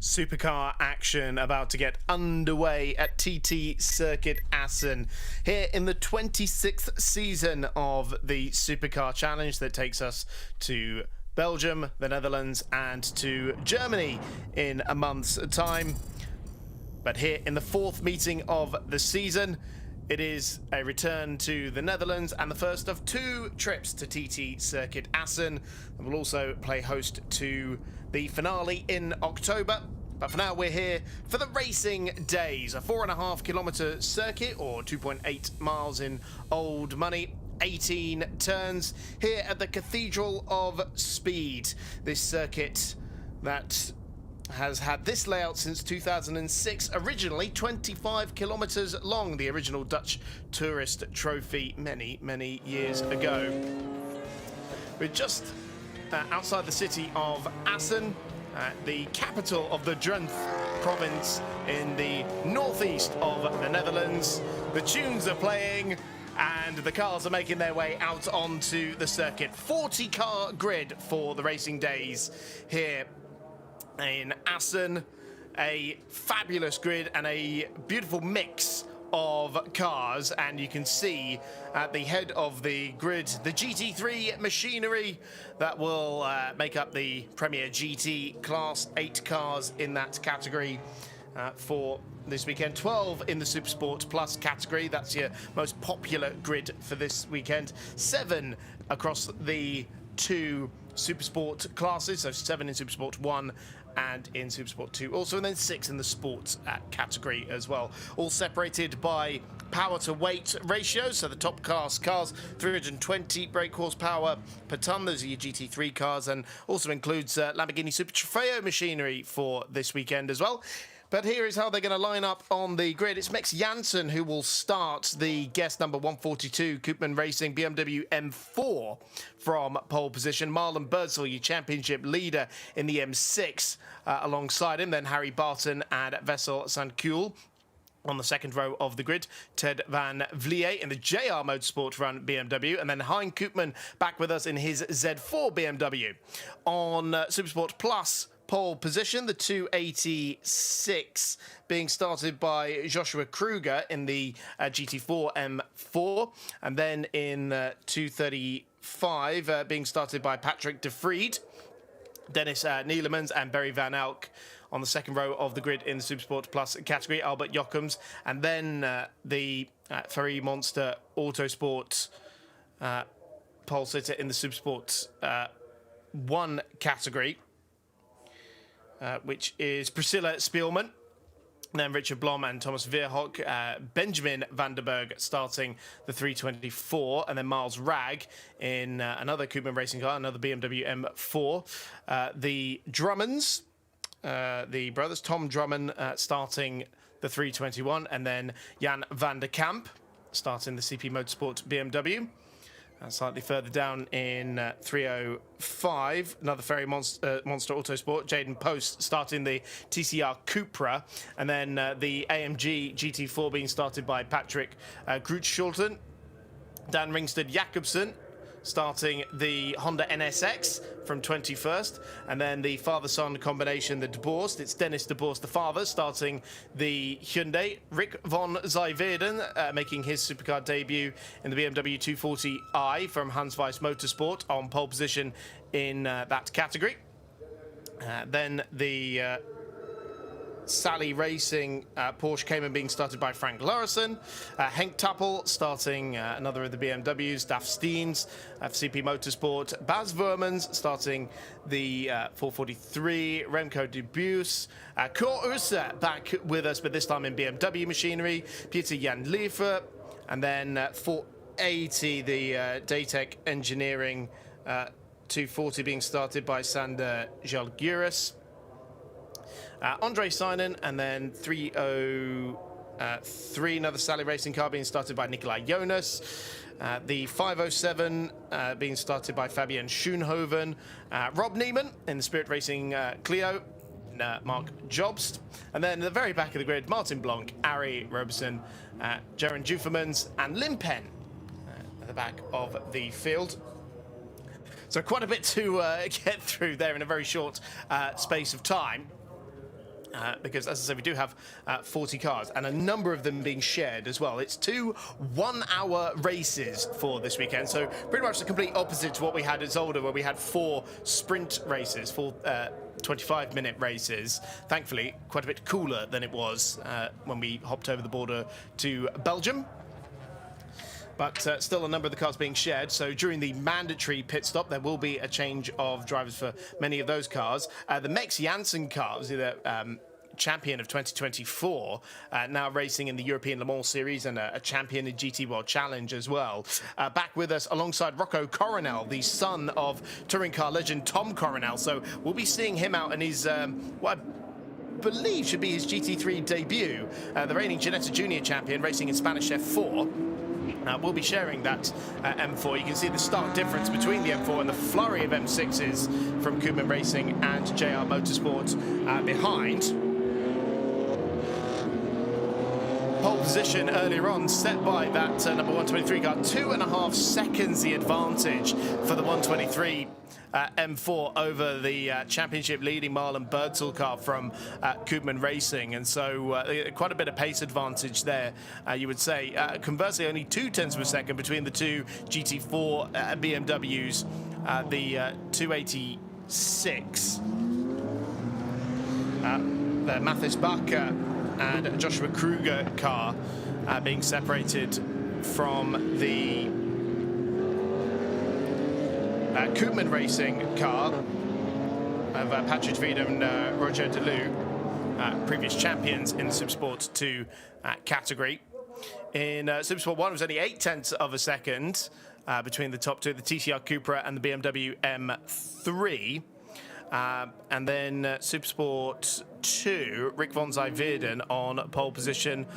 Supercar action about to get underway at TT Circuit Assen here in the 26th season of the Supercar Challenge that takes us to Belgium, the Netherlands and to Germany in a month's time. But here in the fourth meeting of the season, it is a return to the Netherlands and the first of two trips to TT Circuit Assen. And we'll also play host to the finale in October. But for now, we're here for the racing days. A 4.5 kilometre circuit, or 2.8 miles in old money. 18 turns here at the Cathedral of Speed. This circuit that has had this layout since 2006, originally 25 kilometres long, the original Dutch Tourist Trophy many years ago. We're just outside the city of Assen, the capital of the Drenthe province in the northeast of the Netherlands. The tunes are playing and the cars are making their way out onto the circuit. 40-car grid for the racing days here in Assen. A fabulous grid and a beautiful mix of cars, and you can see at the head of the grid the GT3 machinery that will make up the Premier GT Class 8 cars in that category for this weekend. 12 in the Supersport Plus category, that's your most popular grid for this weekend. 7 across the two Supersport classes, so 7 in Supersport 1 and in Supersport 2 also, and then 6 in the sports category as well. All separated by power to weight ratios, so the top class cars, 320 brake horsepower per tonne, those are your GT3 cars, and also includes Lamborghini Super Trofeo machinery for this weekend as well. But here is how they're going to line up on the grid. It's Max Janssen who will start the guest number 142, Koopman Racing BMW M4 from pole position. Marlon Birdsall, your championship leader in the M6 alongside him. Then Harry Barton and Wessel Sandkuhl on the second row of the grid. Ted van Vliet in the JR Motorsport run BMW. And then Hein Koopman back with us in his Z4 BMW. On Supersport Plus pole position, the 286 being started by Joshua Kruger in the GT4 M4, and then in 235 being started by Patrick de Vriend, Dennis Nielemans and Barry Van Elk on the second row of the grid in the Supersport Plus category, Albert Jochems, and then the Ferry Monster Autosport pole sitter in the Supersport 1 category, which is Priscilla Spielman, then Richard Blom and Thomas Verhoek, Benjamin Vanderberg starting the 324, and then Miles Ragg in another Koopman racing car, another BMW M4. The Drummonds, the brothers, Tom Drummond starting the 321, and then Jan van der Kamp starting the CP Motorsport BMW. Slightly further down in 305, another Ferry Monster Autosport, Jaden Post starting the TCR Cupra, and then the AMG GT4 being started by Patrick Grootschulte. Dan Ringsted Jacobsen starting the Honda NSX from 21st, and then the father-son combination, the De Borst. It's Dennis De Borst, the father, starting the Hyundai. Rick von Zijverden making his supercar debut in the BMW 240i from Hans Weiss Motorsport on pole position in that category. Then the Sally Racing Porsche Cayman being started by Frank Larison. Henk Tappel starting another of the BMWs. Daf Steens for CP Motorsport. Baz Vermans starting the 443. Remco de Buus. Cor Ursa back with us, but this time in BMW machinery. Peter Jan Liefer. And then 480, the Daytech Engineering 240 being started by Sander Jalguris. Andre Seinen, and then 303, another Sally Racing car being started by Nikolai Jonas. The 507 being started by Fabian Schoenhoven. Rob Neiman in the Spirit Racing Clio. Mark Jobst. And then at the very back of the grid, Martin Blanc, Ari Robeson, Jaron Juffermans, and Limpen at the back of the field. So quite a bit to get through there in a very short space of time. because, as I said, we do have 40 cars, and a number of them being shared as well. It's 2 one-hour races for this weekend, so pretty much the complete opposite to what we had at Zolder, where we had 4 sprint races, 4 25-minute races. Thankfully, quite a bit cooler than it was when we hopped over the border to Belgium. But still a number of the cars being shared. So during the mandatory pit stop, there will be a change of drivers for many of those cars. The Max Janssen car was the champion of 2024, now racing in the European Le Mans Series and a champion in GT World Challenge as well. Back with us alongside Rocco Coronel, the son of touring car legend Tom Coronel. So we'll be seeing him out in his, what I believe should be his GT3 debut. The reigning Ginetta Junior champion racing in Spanish F4. We'll be sharing that M4. You can see the stark difference between the M4 and the flurry of M6s from Koopman Racing and JR Motorsport behind. Pole position earlier on set by that number 123 car, 2.5 seconds the advantage for the 123 M4 over the championship leading Marlon Birdsall car from Koopman Racing, and so quite a bit of pace advantage there, you would say. Conversely, only 0.2 of a second between the two GT4 BMWs, the 286, the Mathis Bacher and Joshua Kruger car being separated from the Koopman Racing car of Patrick Vida and Roger Delou, previous champions in the Supersport 2 category. In Supersport 1, it was only 0.8 of a second between the top two, the TCR Cupra and the BMW M3. And then Supersport 2, Rick von Zijverden on pole position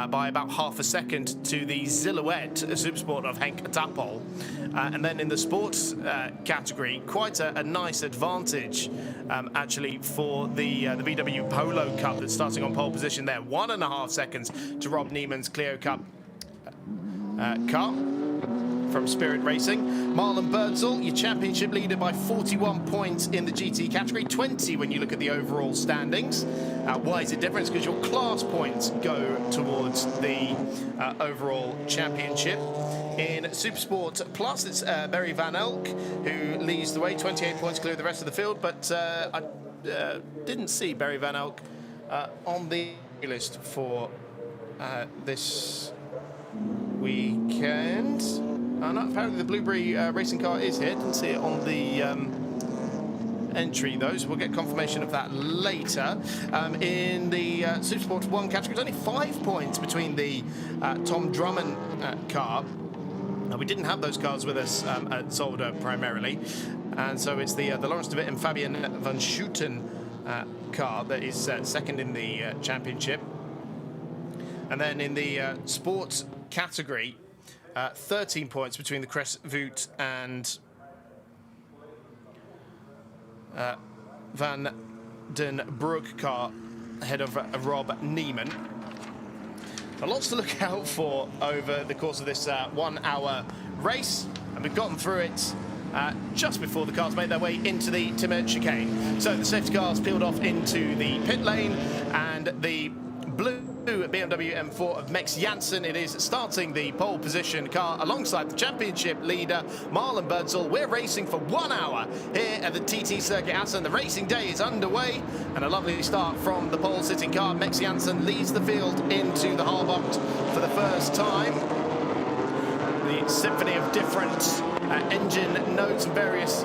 by about half a second to the Silhouette Supersport of Henk Tappel. And then in the sports category, quite a nice advantage actually for the VW Polo Cup that's starting on pole position there. 1.5 seconds to Rob Neiman's Clio Cup car from Spirit Racing. Marlon Birdsall, your championship leader by 41 points in the GT category, 20 when you look at the overall standings. Why is it different? Because your class points go towards the overall championship. In Supersport Plus, it's Barry Van Elk who leads the way, 28 points clear of the rest of the field, but I didn't see Barry Van Elk on the list for this weekend. No, apparently the Blueberry racing car is here. Didn't see it on the entry, though, so we'll get confirmation of that later. In the Supersport 1 category, there's only 5 points between the Tom Drummond car. We didn't have those cars with us at Zolder primarily, and so it's the Lawrence de Witt and Fabian van Schuten car that is second in the championship. And then in the sports category, 13 points between the Crest Voot and Van den Broek car ahead of Rob Neiman. Lots to look out for over the course of this 1 hour race, and we've gotten through it just before the cars made their way into the Timmer chicane. So the safety cars peeled off into the pit lane, and the blue BMW M4 of Max Janssen, it is starting the pole position car alongside the championship leader Marlon Birdsall. We're racing for 1 hour here at the TT Circuit Assen. The racing day is underway, and a lovely start from the pole sitting car. Max Janssen leads the field into the Harbot for the first time. The symphony of different engine notes and various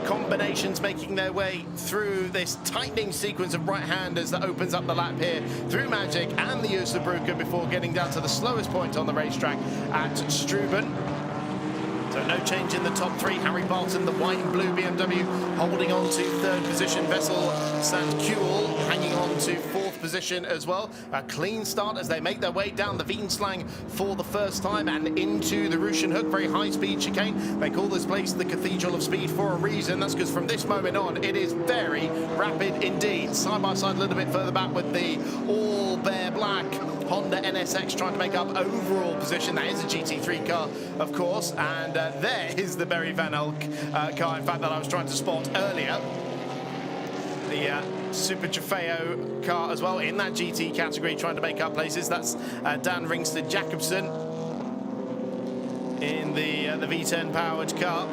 combinations making their way through this tightening sequence of right-handers that opens up the lap here through Magic and the Oosterbrücke before getting down to the slowest point on the racetrack at Struben. So no change in the top three. Harry Barton, the white and blue BMW, holding on to third position. Vessel St. Kuhl hanging on to fourth position as well. A clean start as they make their way down the Wienslang for the first time and into the Ruschenhoek, very high-speed chicane. They call this place the Cathedral of Speed for a reason. That's because from this moment on, it is very rapid indeed. Side by side a little bit further back with the all bare black Honda NSX trying to make up overall position. That is a GT3 car, of course, and there is the Barry Van Elk car, in fact, that I was trying to spot earlier. The Super Trofeo car as well in that GT category, trying to make up places. That's Dan Ringsted Jacobsen in the V10 powered car.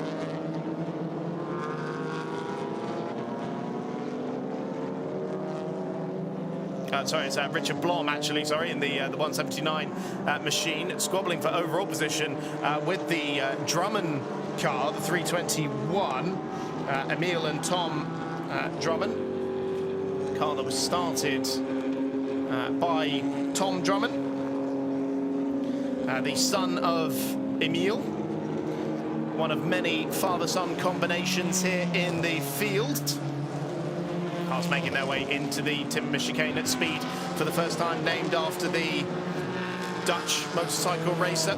Sorry, it's Richard Blom, actually, sorry, in the 179 machine, squabbling for overall position with the Drummond car, the 321. Emil and Tom Drummond, car that was started by Tom Drummond, the son of Emil, one of many father-son combinations here in the field. Cars making their way into the Timber chicane at speed for the first time, named after the Dutch motorcycle racer.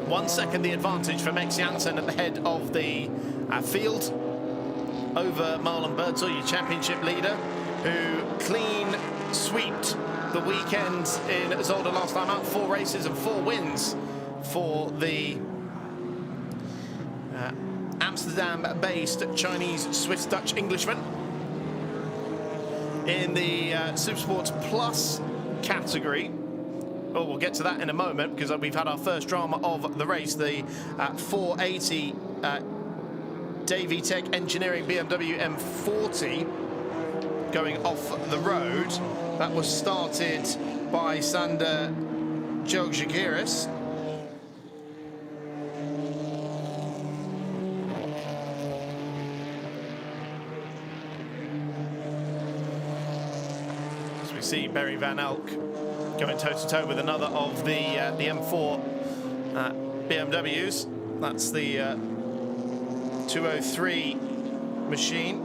1 second the advantage for Max Janssen at the head of the field over Marlon Birdsall, your championship leader, who clean sweeped the weekend in Zolder last time out. 4 races and 4 wins for the Amsterdam-based Chinese, Swiss, Dutch Englishman. In the Supersports Plus category, well, we'll get to that in a moment because we've had our first drama of the race, the 480 Davy Tech Engineering BMW M40 going off the road. That was started by Sander Jogjagiris. See Barry Van Elk going toe-to-toe with another of the M4 BMWs. That's the 203 machine,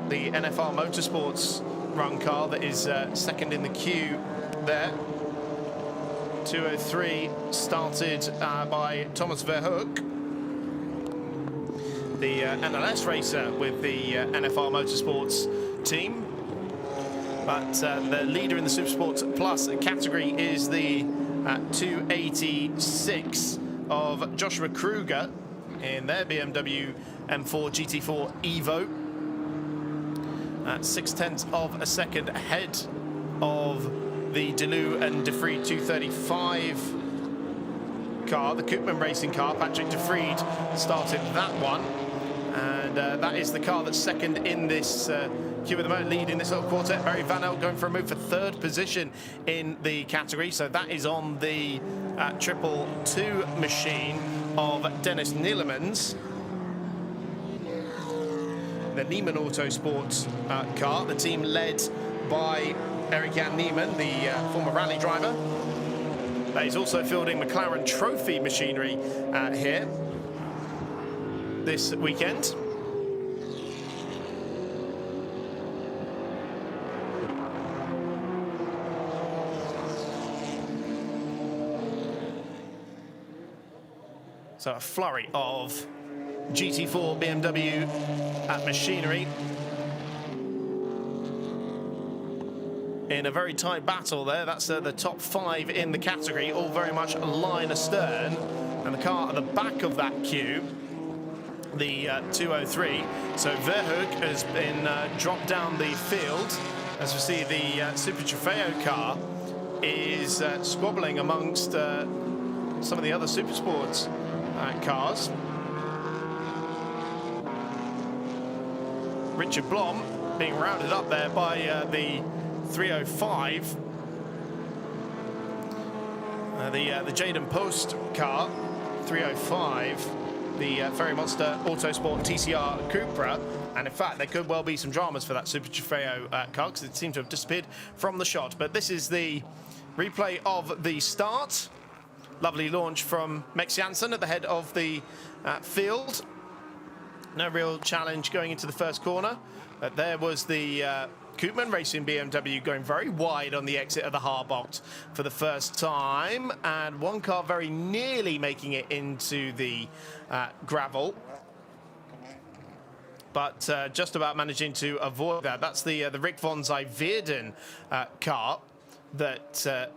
the NFR Motorsports run car that is second in the queue there. 203 started by Thomas Verhoek, the NLS racer with the NFR Motorsports team. But the leader in the Supersports Plus category is the 286 of Joshua Kruger in their BMW M4 GT4 Evo. 0.6 of a second ahead of the Deleu and De Vries 235 car, the Koopman racing car. Patrick De Vries started that one, and that is the car that's second in this queue at the moment, leading this little quartet. Barry Van Elk going for a move for 3rd position in the category. So that is on the 222 machine of Dennis Nielemans. The Niemann Autosports car, the team led by Eric Jan Niemann, the former rally driver. He's also fielding McLaren Trophy machinery here this weekend. So a flurry of GT4 BMW machinery in a very tight battle there. That's the top 5 in the category, all very much line astern. And the car at the back of that queue, the 203. So Verhoek has been dropped down the field. As we see, the Super Trofeo car is squabbling amongst some of the other Supersports cars. Richard Blom being rounded up there by the 305. The Jaden Post car, 305. The Ferry Monster Autosport TCR Cupra. And in fact, there could well be some dramas for that Super Trofeo car because it seemed to have disappeared from the shot. But this is the replay of the start. Lovely launch from Max Janssen at the head of the field. No real challenge going into the first corner. But there was the Koopman Racing BMW going very wide on the exit of the hardbox for the first time. And one car very nearly making it into the gravel. But just about managing to avoid that. That's the Rick von Zijverden car that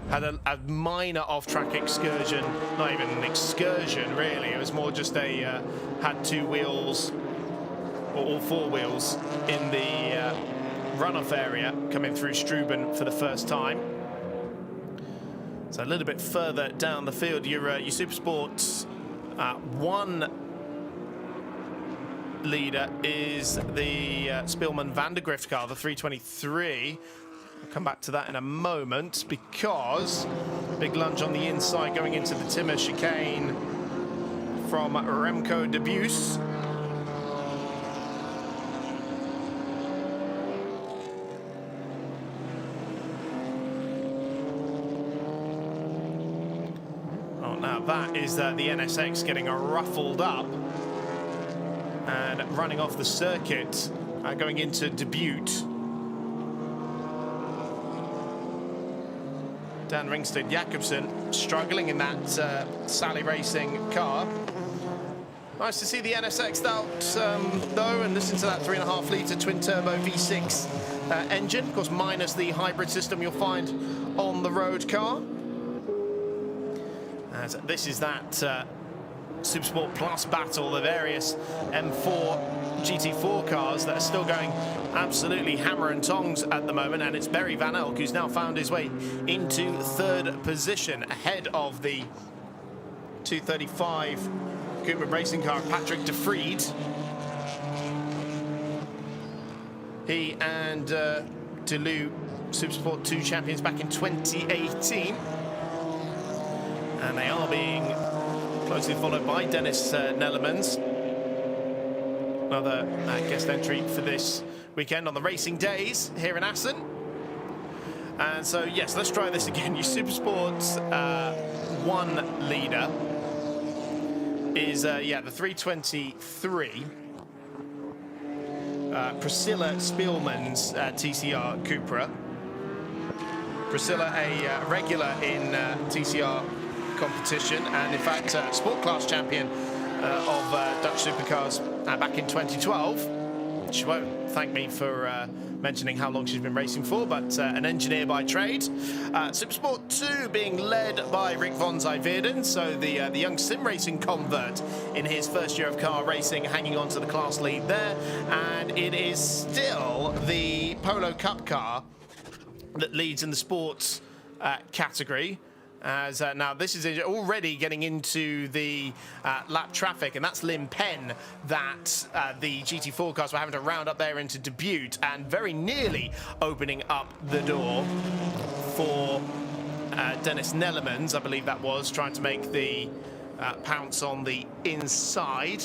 had a minor off-track excursion, not even an excursion really, it was more just a, had 2 wheels all four wheels in the runoff area coming through Struben for the first time. So a little bit further down the field, your Supersport 1 leader is the Spielmann van der Grift car, the 323. I'll come back to that in a moment, because big lunge on the inside going into the Timmer chicane from Remco de Buys. That is the NSX getting ruffled up and running off the circuit, going into Dubuque. Dan Ringsted Jakobsen struggling in that Sally Racing car. Nice to see the NSX out though, and listen to that 3.5 litre twin turbo V6 engine, of course minus the hybrid system you'll find on the road car. As this is that Supersport Plus battle, the various M4 GT4 cars that are still going absolutely hammer and tongs at the moment, and it's Barry Van Elk who's now found his way into third position ahead of the 235 Cooper racing car, Patrick de Vriend. He and Deleu, Supersport 2 champions back in 2018. And they are being closely followed by Dennis Nellemans. Another guest entry for this weekend on the racing days here in Assen. And so, yes, let's try this again. Your Supersport 1 leader is, the 323. Priscilla Spielmann's TCR Cupra. Priscilla, a regular in TCR competition, and in fact sport class champion of Dutch Supercars back in 2012. She won't thank me for mentioning how long she's been racing for, but an engineer by trade. Supersport 2 being led by Rick von Zijverden, so the young sim racing convert in his first year of car racing, hanging on to the class lead there. And it is still the Polo Cup car that leads in the sports category. As now this is already getting into the lap traffic, and that's Lim Pen that the GT4 cars were having to round up there into Dubuque, and very nearly opening up the door for Dennis Nellemans, I believe that was, trying to make the pounce on the inside.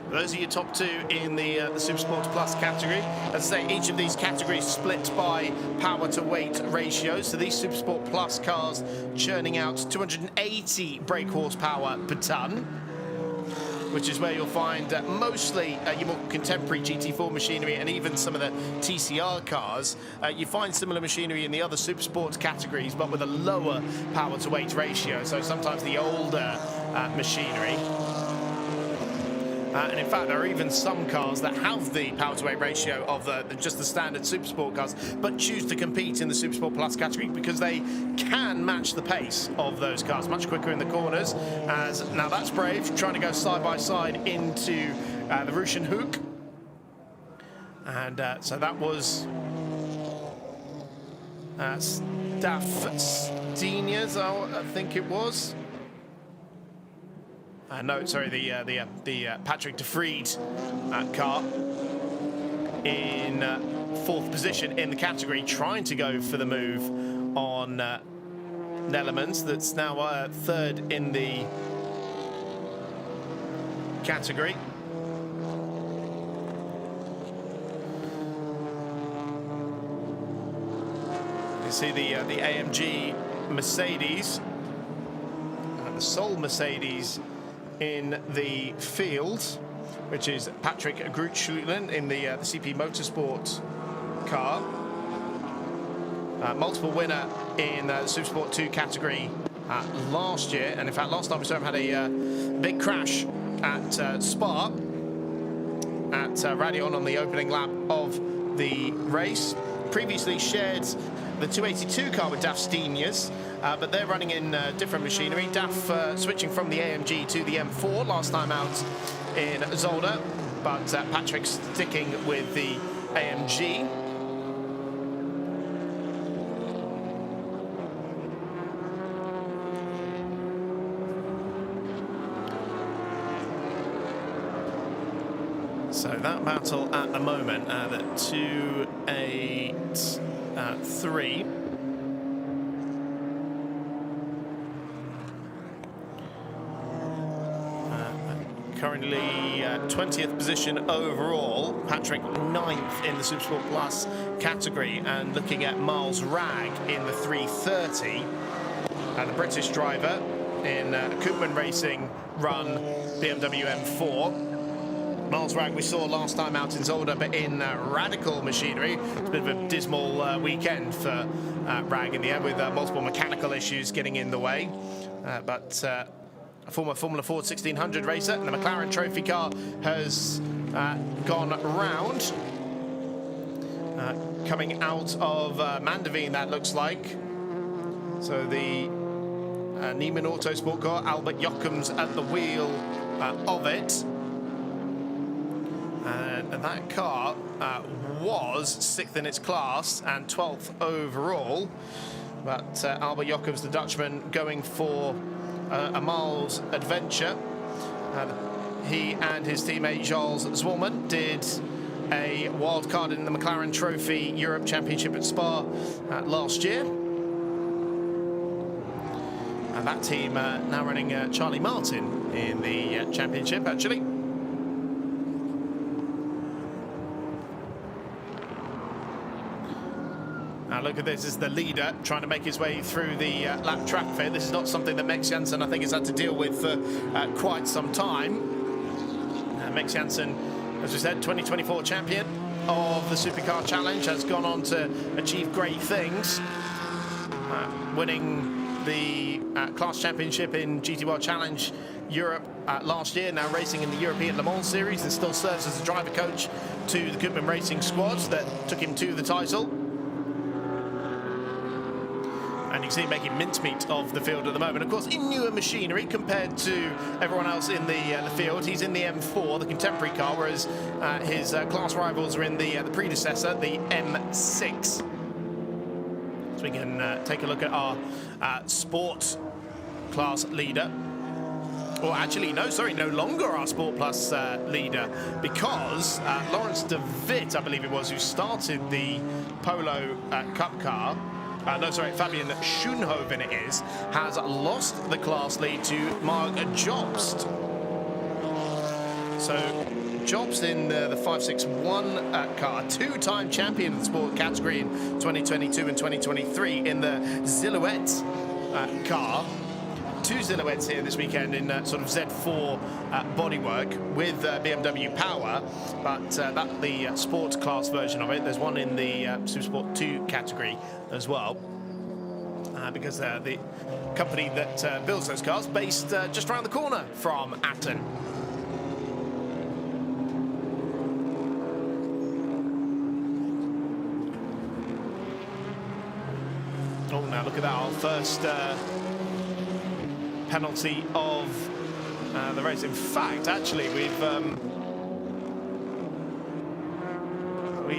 Those are your top two in the Supersport Plus category. As I say, each of these categories split by power to weight ratio. So these Supersport Plus cars churning out 280 brake horsepower per tonne, which is where you'll find mostly your more contemporary GT4 machinery, and even some of the TCR cars. You find similar machinery in the other Supersport categories, but with a lower power to weight ratio. So sometimes the older machinery. And in fact, there are even some cars that have the power-to-weight ratio of just the standard Supersport cars, but choose to compete in the Supersport Plus category because they can match the pace of those cars much quicker in the corners. As now that's Brave trying to go side by side into the Russian Hankook, and so that was Staff Steniers, I think it was. No, sorry, the Patrick de Vriend car in fourth position in the category, trying to go for the move on Nellemans, that's now third in the category. You see the AMG Mercedes, the sole Mercedes in the field, which is Patrick Grutschulin in the CP Motorsport car. Multiple winner in the Supersport 2 category last year, and in fact last time we saw him had a big crash at Spa at Radion on the opening lap of the race. Previously shared the 282 car with DAF Steniers, but they're running in different machinery. DAF switching from the AMG to the M4 last time out in Zolder, but Patrick sticking with the AMG. So that battle at the moment, the 2.8.3. Currently 20th position overall. Patrick 9th in the Supersport Plus category, and looking at Miles Ragg in the 330. The British driver in Koopman Racing run BMW M4. Miles Ragg we saw last time out in Zolder, but in Radical machinery. It's a bit of a dismal weekend for Ragg in the end, with multiple mechanical issues getting in the way. But a former Formula Ford 1600 racer in the McLaren trophy car has gone round. Coming out of Mandeveen, that looks like. So the Neiman Autosport car, Albert Jochems at the wheel of it. And that car was 6th in its class and 12th overall. But Albert Jochems, the Dutchman, going for a miles adventure. He and his teammate Charles Zwolman did a wild card in the McLaren Trophy Europe Championship at Spa last year. And that team now running Charlie Martin in the championship, actually. Now look at this, as the leader trying to make his way through the lap traffic fair. This is not something that Max Jansen, I think, has had to deal with for quite some time. Max Jansen, as we said, 2024 champion of the Supercar Challenge, has gone on to achieve great things, winning the class championship in GT World Challenge Europe last year, now racing in the European Le Mans Series, and still serves as a driver coach to the Koopman Racing squad that took him to the title. And you can see him making mincemeat of the field at the moment. Of course, in newer machinery compared to everyone else in the field. He's in the M4, the contemporary car, whereas his class rivals are in the predecessor, the M6. So we can take a look at our sport class leader. Or actually, no longer our Sport Plus leader, because Lawrence de Witt, I believe it was, who started the Polo Cup car, Fabian Schoenhoven it is, has lost the class lead to Mark Jobst. So Jobst in the 561 car, two-time champion of the sport category in 2022 and 2023 in the Silhouette car. Two Silhouettes here this weekend in sort of Z4 bodywork with BMW power, but the sports class version of it. There's one in the Supersport 2 category as well, because the company that builds those cars based just around the corner from Assen. Oh, now look at that, our first penalty of the race. In fact, actually, we've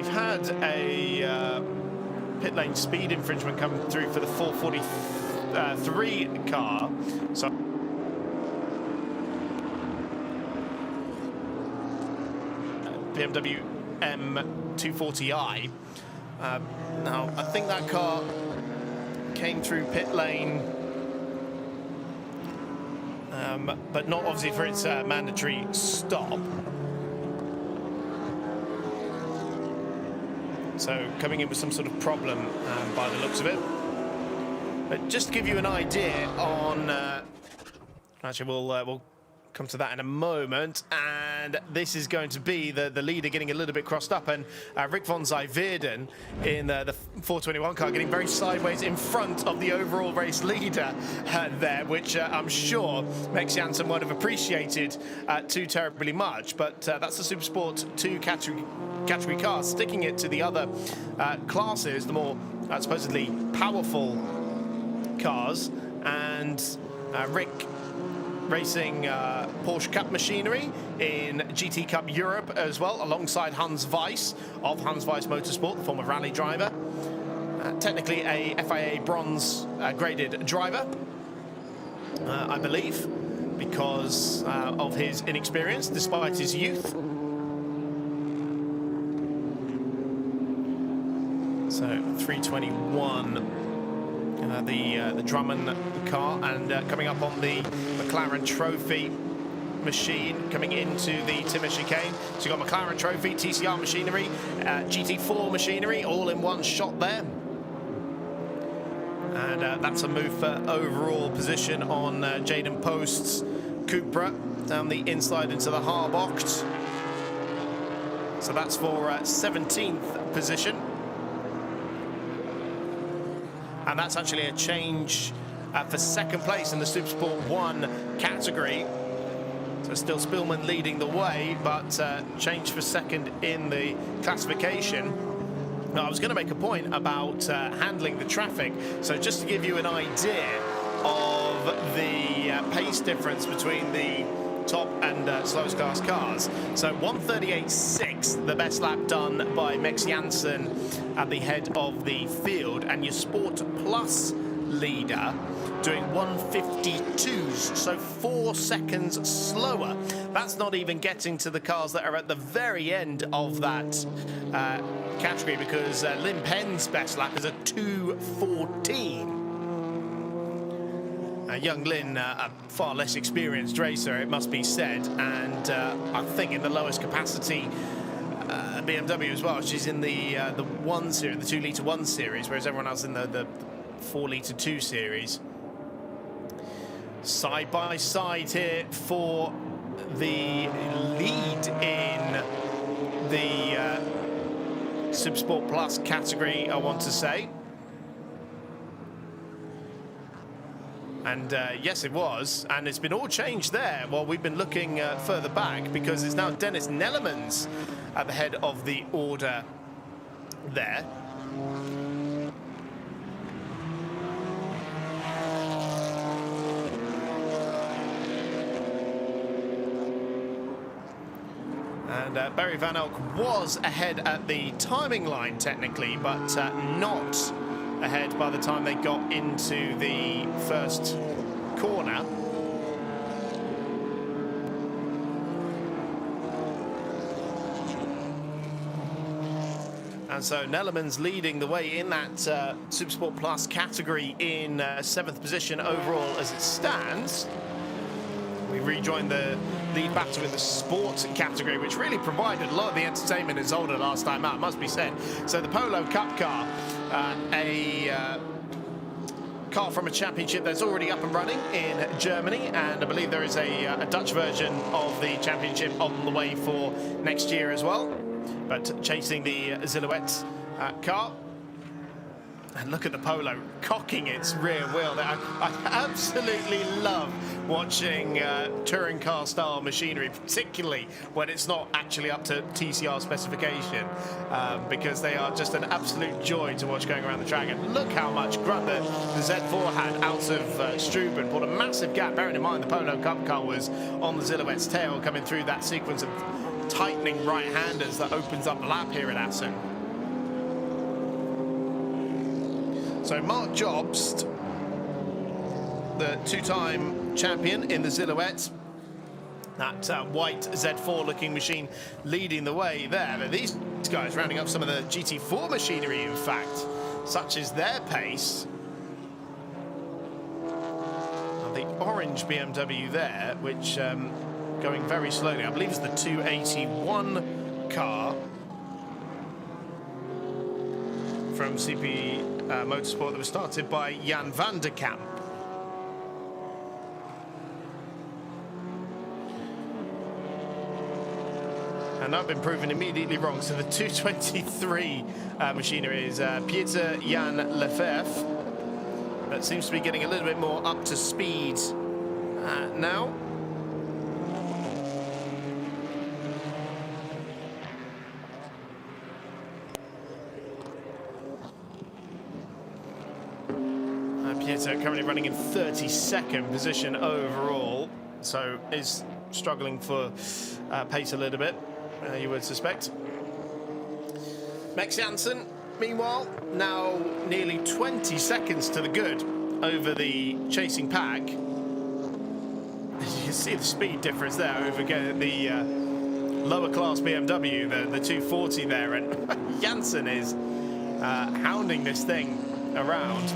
had a pit lane speed infringement come through for the 443 car. So BMW M240i. Now, I think that car came through pit lane, but not obviously for its mandatory stop. So coming in with some sort of problem by the looks of it. But just to give you an idea on, actually we'll come to that in a moment. And this is going to be the leader getting a little bit crossed up, and Rick von Zijverden in the 421 car getting very sideways in front of the overall race leader there, which I'm sure Max Jansen won't have appreciated too terribly much. But that's the Supersport 2 category car, sticking it to the other classes, the more supposedly powerful cars. And Rick racing Porsche Cup machinery in GT Cup Europe as well, alongside Hans Weiss of Hans Weiss Motorsport, the former rally driver. Technically a FIA bronze graded driver, I believe, because of his inexperience despite his youth. So 321. The Drummond car, and coming up on the McLaren Trophy machine, coming into the Timmer chicane. So you've got McLaren Trophy, TCR machinery, GT4 machinery, all in one shot there. And that's a move for overall position on Jaden Post's Cupra, down the inside into the Haarbocht. So that's for 17th position. And that's actually a change for second place in the Supersport 1 category. So still Spillman leading the way, but change for second in the classification. Now, I was going to make a point about handling the traffic. So just to give you an idea of the pace difference between the top and slowest class cars. So 1:38.6, the best lap done by Max Janssen at the head of the field, and your Sport Plus leader doing 1:52s, so 4 seconds slower. That's not even getting to the cars that are at the very end of that category, because Lin Penn's best lap is a 2:14. Young Lin, a far less experienced racer, it must be said, and I think in the lowest capacity BMW as well. She's in the 1 series, the 2 litre 1 series, whereas everyone else in the 4 litre 2 series. Side by side here for the lead in the Supersport Plus category, I want to say. And yes, it was, and it's been all changed there while we've been looking further back, because it's now Dennis Nellemans at the head of the order there. And Barry Van Elk was ahead at the timing line technically, but not ahead by the time they got into the first corner. And so Nellemans leading the way in that Supersport Plus category in 7th position overall as it stands. We rejoined the lead battle in the sports category, which really provided a lot of the entertainment in Zolder last time out, must be said. So the Polo Cup car, a car from a championship that's already up and running in Germany, and I believe there is a Dutch version of the championship on the way for next year as well. But chasing the Silhouette car. And look at the Polo cocking its rear wheel. I absolutely love watching touring car style machinery, particularly when it's not actually up to TCR specification, because they are just an absolute joy to watch going around the track. And look how much grunt the Z4 had out of Struben. What a massive gap, bearing in mind the Polo Cup car was on the Silhouette's tail, coming through that sequence of tightening right-handers that opens up the lap here at Assen. So Mark Jobst, the 2-time champion in the Silhouette, that white Z4 looking machine leading the way there. But these guys rounding up some of the GT4 machinery, in fact, such is their pace. And the orange BMW there, which going very slowly, I believe it's the 281 car from CP Motorsport that was started by Jan van der Kamp. And I've been proven immediately wrong. So the 223 machinery is Pieter Jan Lefebvre. That seems to be getting a little bit more up to speed now. Pieter currently running in 32nd position overall. so is struggling for pace a little bit, you would suspect. Max Jansen, meanwhile, now nearly 20 seconds to the good over the chasing pack. You can see the speed difference there over the lower class BMW, the 240 there, and Jansen is hounding this thing around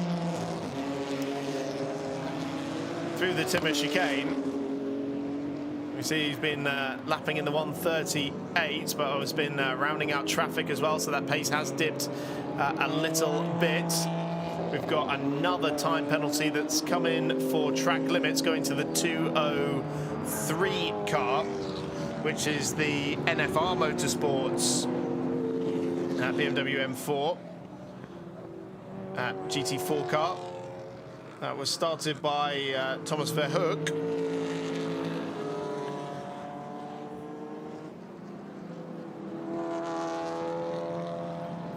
through the Timmer chicane. We see he's been lapping in the 138, but has been rounding out traffic as well, so that pace has dipped a little bit. We've got another time penalty that's come in for track limits, going to the 203 car, which is the NFR Motorsports BMW M4 GT4 car. That was started by Thomas Verhoek.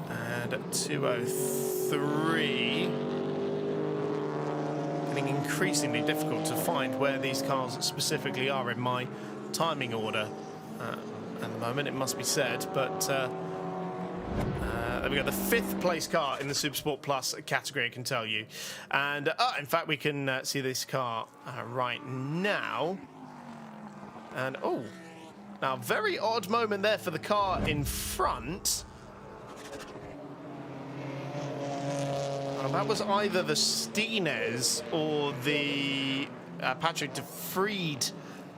And at 203, getting increasingly difficult to find where these cars specifically are in my timing order at the moment, it must be said, but there we go, the 5th place car in the Supersport Plus category, I can tell you. And in fact, we can see this car right now. And now very odd moment there for the car in front. That was either the Stines or the Patrick de Vriend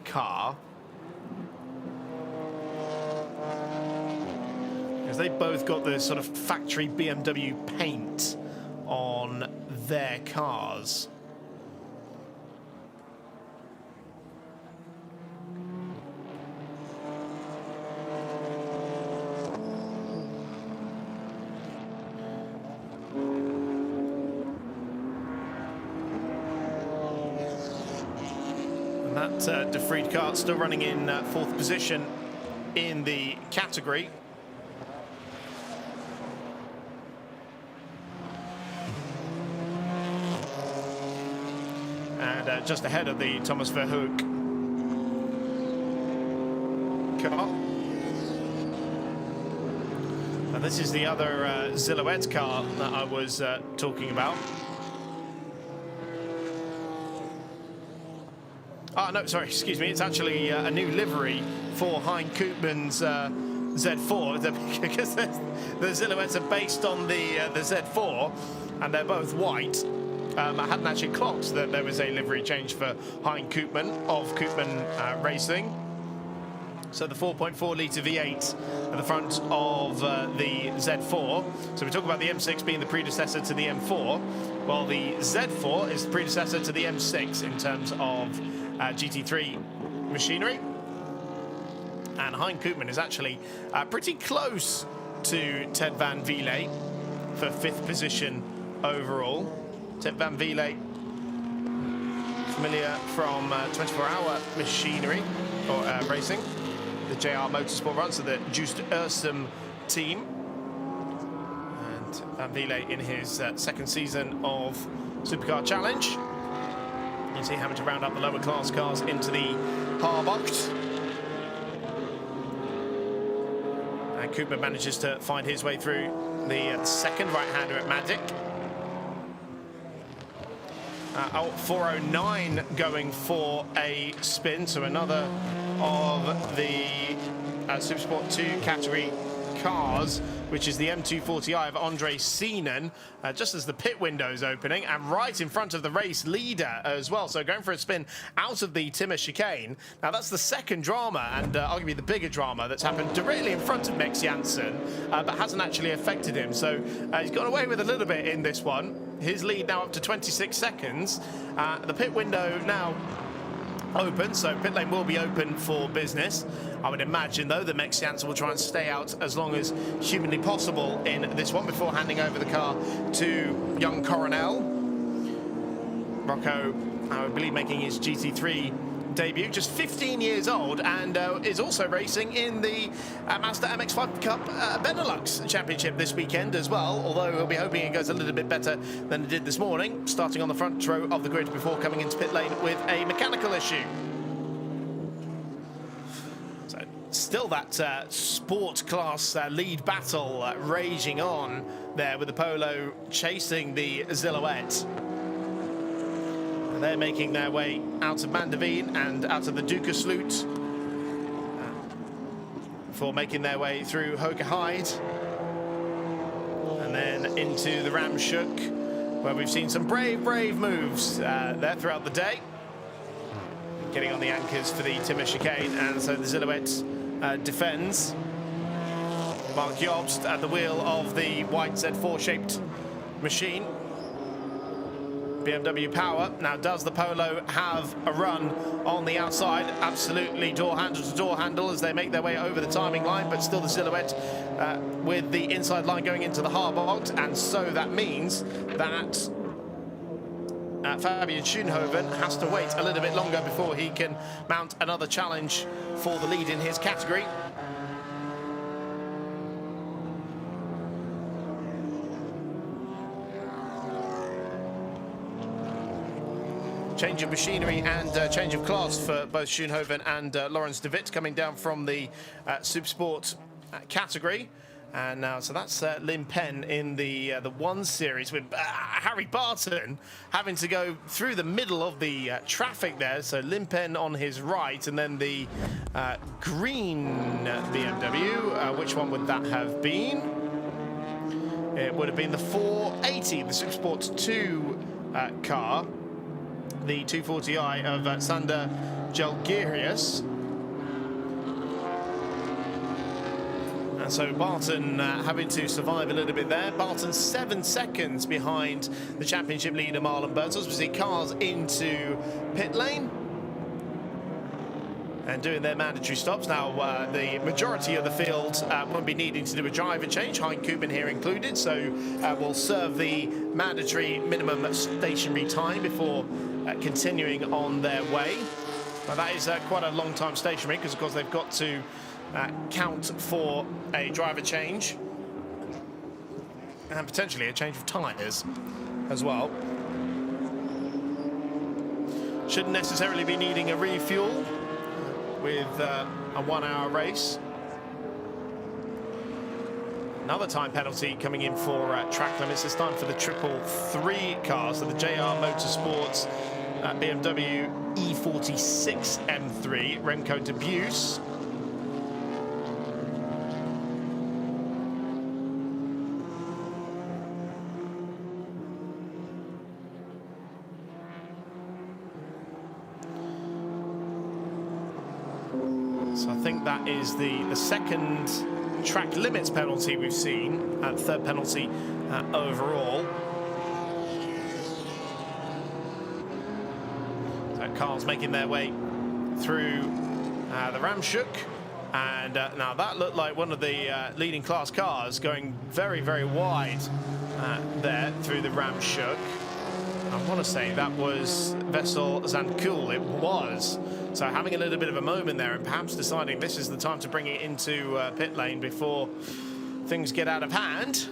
car. Because they both got the sort of factory BMW paint on their cars. That de Vriend car still running in 4th position in the category. And just ahead of the Thomas Verhoek car. And this is the other Silhouette car that I was talking about. Oh, no, sorry, excuse me. It's actually a new livery for Hankook's Z4, because the Silhouettes are based on the Z4, and they're both white. I hadn't actually clocked that there was a livery change for Hankook of Koopman Racing. So the 4.4 litre V8 at the front of the Z4. So we talk about the M6 being the predecessor to the M4. Well, the Z4 is the predecessor to the M6 in terms of GT3 machinery. And Hankook is actually pretty close to Ted Van Wiele for 5th position overall. Ted Van Wiele, familiar from 24-hour machinery or racing, the JR Motorsport run, so the Just Ursum team. And Van Wiele in his 2nd season of Supercar Challenge. You see having to round up the lower class cars into the Haarbocht. And Cooper manages to find his way through the 2nd right-hander at Magic. 409 going for a spin, so another of the Supersport 2 category cars, which is the M240i of Andre Seenan, just as the pit window is opening, and right in front of the race leader as well. So going for a spin out of the Timmer chicane. Now that's the 2nd drama, and arguably the bigger drama, that's happened directly in front of Max Jansen, but hasn't actually affected him. So he's got away with a little bit in this one. His lead now up to 26 seconds. The pit window now open, so pit lane will be open for business. I would imagine, though, that Max Jansen will try and stay out as long as humanly possible in this one before handing over the car to young Coronel. Rocco, I believe, making his GT3 debut, just 15 years old, and is also racing in the Mazda MX-5 Cup Benelux Championship this weekend as well, although he'll be hoping it goes a little bit better than it did this morning, starting on the front row of the grid before coming into pit lane with a mechanical issue. still that sport class lead battle raging on there, with the Polo chasing the Silhouette. And they're making their way out of Mandeveen and out of the Dukersloot before making their way through Hoge Heide and then into the Ramshoek, where we've seen some brave moves there throughout the day. Getting on the anchors for the Timmer chicane, and so the Silhouette defends. Mark Jobst at the wheel of the white Z4 shaped machine. BMW Power. Now, does the Polo have a run on the outside? Absolutely door handle to door handle as they make their way over the timing line, but still the Silhouette with the inside line going into the Harbord, and so that means that Fabian Schoenhoven has to wait a little bit longer before he can mount another challenge for the lead in his category. Change of machinery and change of class for both Schoenhoven and Lawrence de Witt, coming down from the Supersport category. And now, so that's Lin Pen in the 1 series, with Harry Barton having to go through the middle of the traffic there. So Lin Pen on his right, and then the green BMW. Which one would that have been? It would have been the 480, the Supersport 2 car, the 240i of Sander Jalgerius. And so Barton having to survive a little bit there. Barton 7 seconds behind the championship leader Marlon Birdsall. We see cars into pit lane and doing their mandatory stops. Now, the majority of the field won't be needing to do a driver change, Hankook in here included, so we'll serve the mandatory minimum stationary time before continuing on their way. But that is quite a long time stationary, because of course they've got to count for a driver change and potentially a change of tyres as well. Shouldn't necessarily be needing a refuel with a 1 hour race. Another time penalty coming in for track limits, this time for the 333 cars, so the JR Motorsports BMW E46 M3 Remco de Buse. So I think that is the second track limits penalty we've seen, third penalty overall. So cars making their way through the Ramshoek, and now that looked like one of the leading class cars going very wide there through the Ramshoek. I want to say that was Vessel Zandkool. It was. So having a little bit of a moment there, and perhaps deciding this is the time to bring it into pit lane before things get out of hand.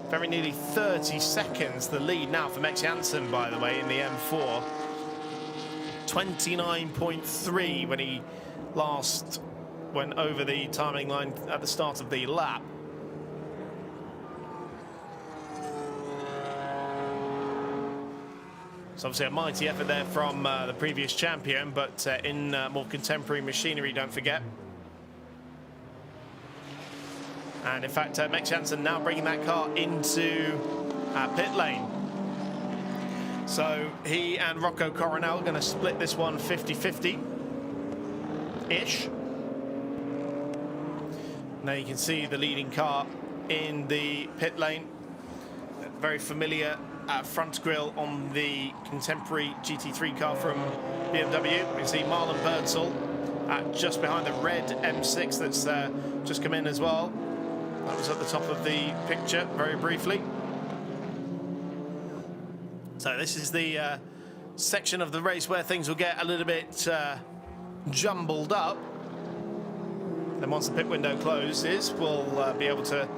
Very nearly 30 seconds the lead now for Mex Janssen, by the way, in the M4. 29.3 when he last went over the timing line at the start of the lap. So obviously a mighty effort there from the previous champion, but in more contemporary machinery, don't forget. And in fact, Mex Janssen now bringing that car into pit lane. So he and Rocco Coronel going to split this one 50-50-ish. Now you can see the leading car in the pit lane. Very familiar front grille on the contemporary GT3 car from BMW. We can see Marlon Birdsall just behind the red M6 that's just come in as well. That was at the top of the picture very briefly. So this is the section of the race where things will get a little bit jumbled up. Then once the pit window closes, we'll be able to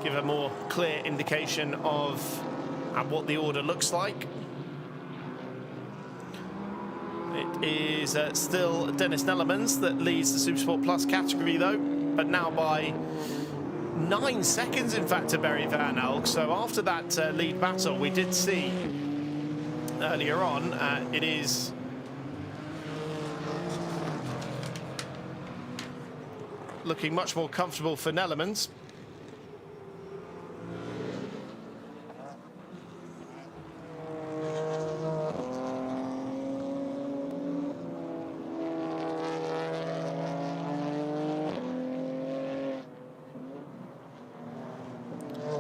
give a more clear indication of what the order looks like. It is still Dennis Nellemans that leads the Supersport Plus category, though, but now by 9 seconds, in fact, to Barry Van Elk. So after that lead battle we did see earlier on, it is looking much more comfortable for Nellemans.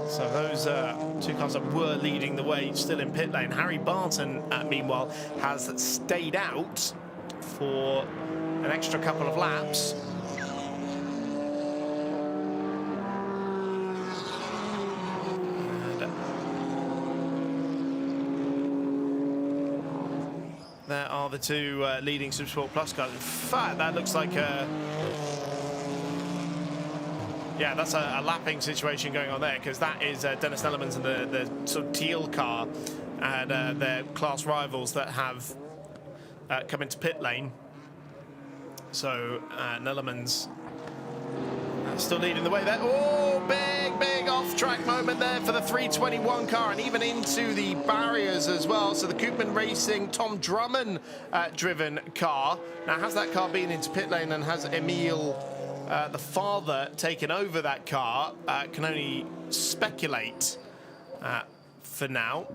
So those two cars that were leading the way still in pit lane. Harry Barton, meanwhile, has stayed out for an extra couple of laps. And there are the two leading Supersport Plus cars. In fact, that looks like a... Yeah, that's a lapping situation going on there, because that is Dennis Nellemans and the sort of teal car and their class rivals that have come into pit lane. So Nellemans still leading the way there. Oh, big off-track moment there for the 321 car, and even into the barriers as well. So the Koopman Racing Tom Drummond driven car. Now, has that car been into pit lane, and has Emil the father taken over that car? Can only speculate for now.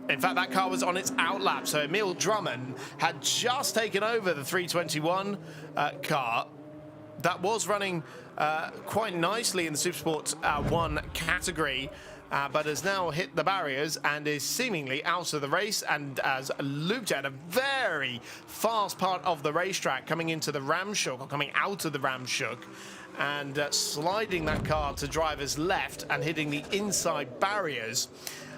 In fact, that car was on its outlap, so Emil Drummond had just taken over the 321 car. That was running quite nicely in the Supersport 1 category, but has now hit the barriers and is seemingly out of the race, and has looped at a very fast part of the racetrack, coming into the Ramshook, or coming out of the Ramshook, and sliding that car to driver's left and hitting the inside barriers.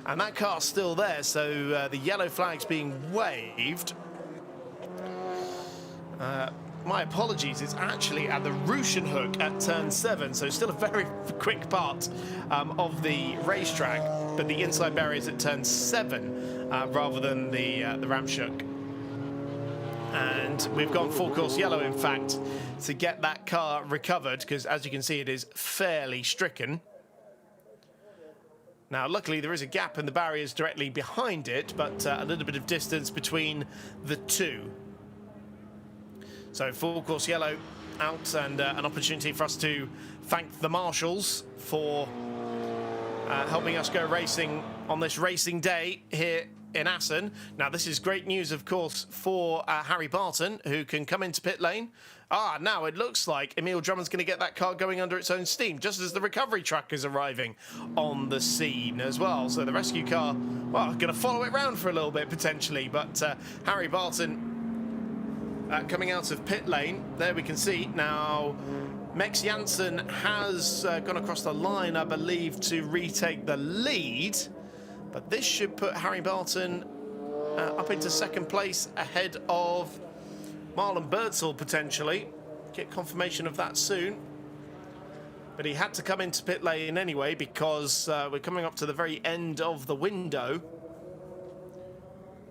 And that car's still there, so the yellow flag's being waved. My apologies, it's actually at the Ruschenhoek at turn 7, so still a very quick part of the racetrack, but the inside barriers at turn 7 rather than the Ramshoek. And we've gone full course yellow, in fact, to get that car recovered, because as you can see, it is fairly stricken. Now, luckily, there is a gap in the barriers directly behind it, but a little bit of distance between the two. So full course yellow out, and an opportunity for us to thank the marshals for helping us go racing on this racing day here in Assen. Now, this is great news, of course, for Harry Barton, who can come into pit lane. Now it looks like Emil Drummond's going to get that car going under its own steam, just as the recovery truck is arriving on the scene as well. So the rescue car, well, going to follow it round for a little bit, potentially. But Harry Barton coming out of pit lane, there we can see. Now, Mex Janssen has gone across the line, I believe, to retake the lead. But this should put Harry Barton up into second place ahead of Marlon Birdsall, potentially. Get confirmation of that soon. But he had to come into pit lane anyway, because we're coming up to the very end of the window.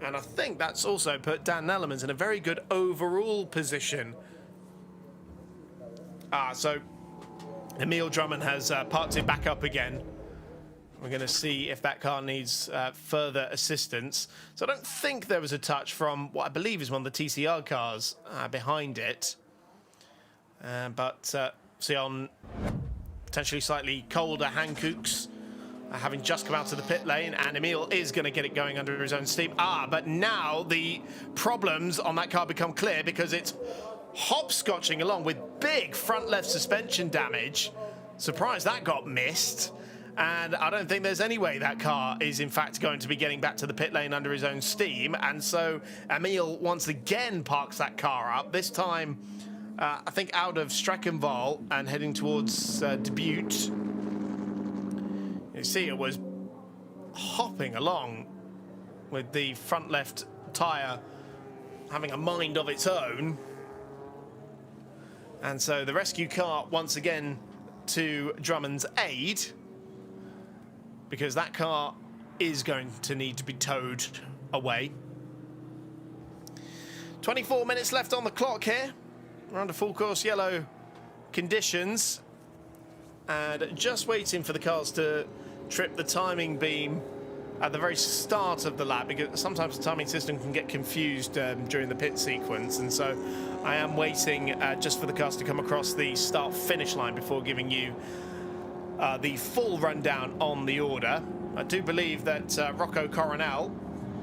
And I think that's also put Dan Nellemans in a very good overall position. So Emil Drummond has parked it back up again. We're going to see if that car needs further assistance. So I don't think there was a touch from what I believe is one of the TCR cars behind it. But see on potentially slightly colder Hankooks having just come out of the pit lane, and Emil is going to get it going under his own steam. But now the problems on that car become clear, because it's hopscotching along with big front left suspension damage. Surprised that got missed. And I don't think there's any way that car is, in fact, going to be getting back to the pit lane under his own steam. And so Emil once again parks that car up, this time, I think, out of Streckenval and heading towards Dubuque. You see it was hopping along with the front left tyre having a mind of its own. And so the rescue car once again to Drummond's aid, because that car is going to need to be towed away. 24 minutes left on the clock here. We're under full course yellow conditions. And just waiting for the cars to trip the timing beam at the very start of the lap, because sometimes the timing system can get confused during the pit sequence. And so I am waiting just for the cars to come across the start-finish line before giving you the full rundown on the order. I do believe that Rocco Coronel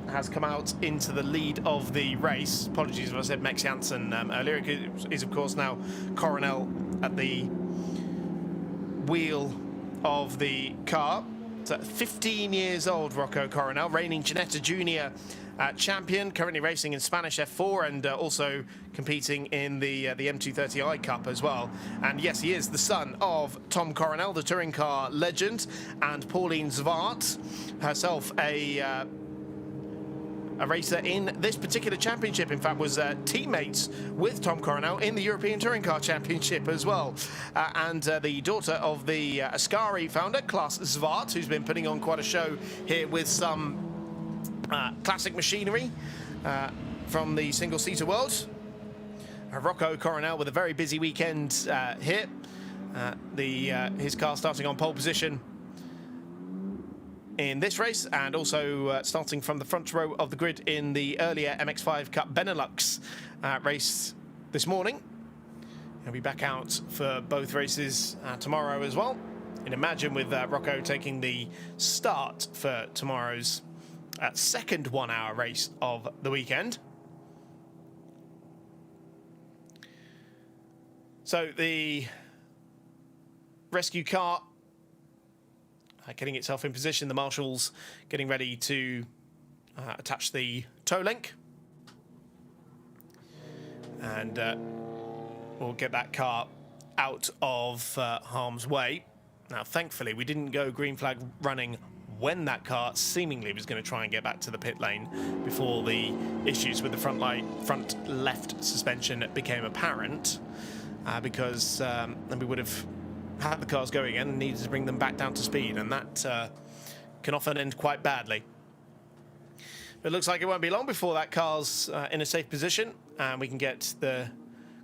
has come out into the lead of the race. Apologies if I said Max Janssen earlier. It is, of course, now Coronel at the wheel of the car. So 15 years old, Rocco Coronel, reigning Ginetta Junior champion, currently racing in Spanish F4 and also competing in the M230i Cup as well. And yes, he is the son of Tom Coronel, the touring car legend, and Pauline Zwart, herself a racer in this particular championship. In fact, was teammates with Tom Coronel in the European Touring Car Championship as well. And the daughter of the Ascari founder, Klaas Zwart, who's been putting on quite a show here with some classic machinery from the single-seater world. Rocco Coronel with a very busy weekend here. His car starting on pole position in this race, and also starting from the front row of the grid in the earlier MX5 Cup Benelux race this morning. He'll be back out for both races tomorrow as well. And imagine with Rocco taking the start for tomorrow's second 1 hour race of the weekend. So the rescue car getting itself in position, the marshals getting ready to attach the tow link. And we'll get that car out of harm's way. Now, thankfully, we didn't go green flag running when that car seemingly was going to try and get back to the pit lane before the issues with the front left suspension became apparent, because then we would have had the cars going again and needed to bring them back down to speed, and that can often end quite badly. But it looks like it won't be long before that car's in a safe position and we can get the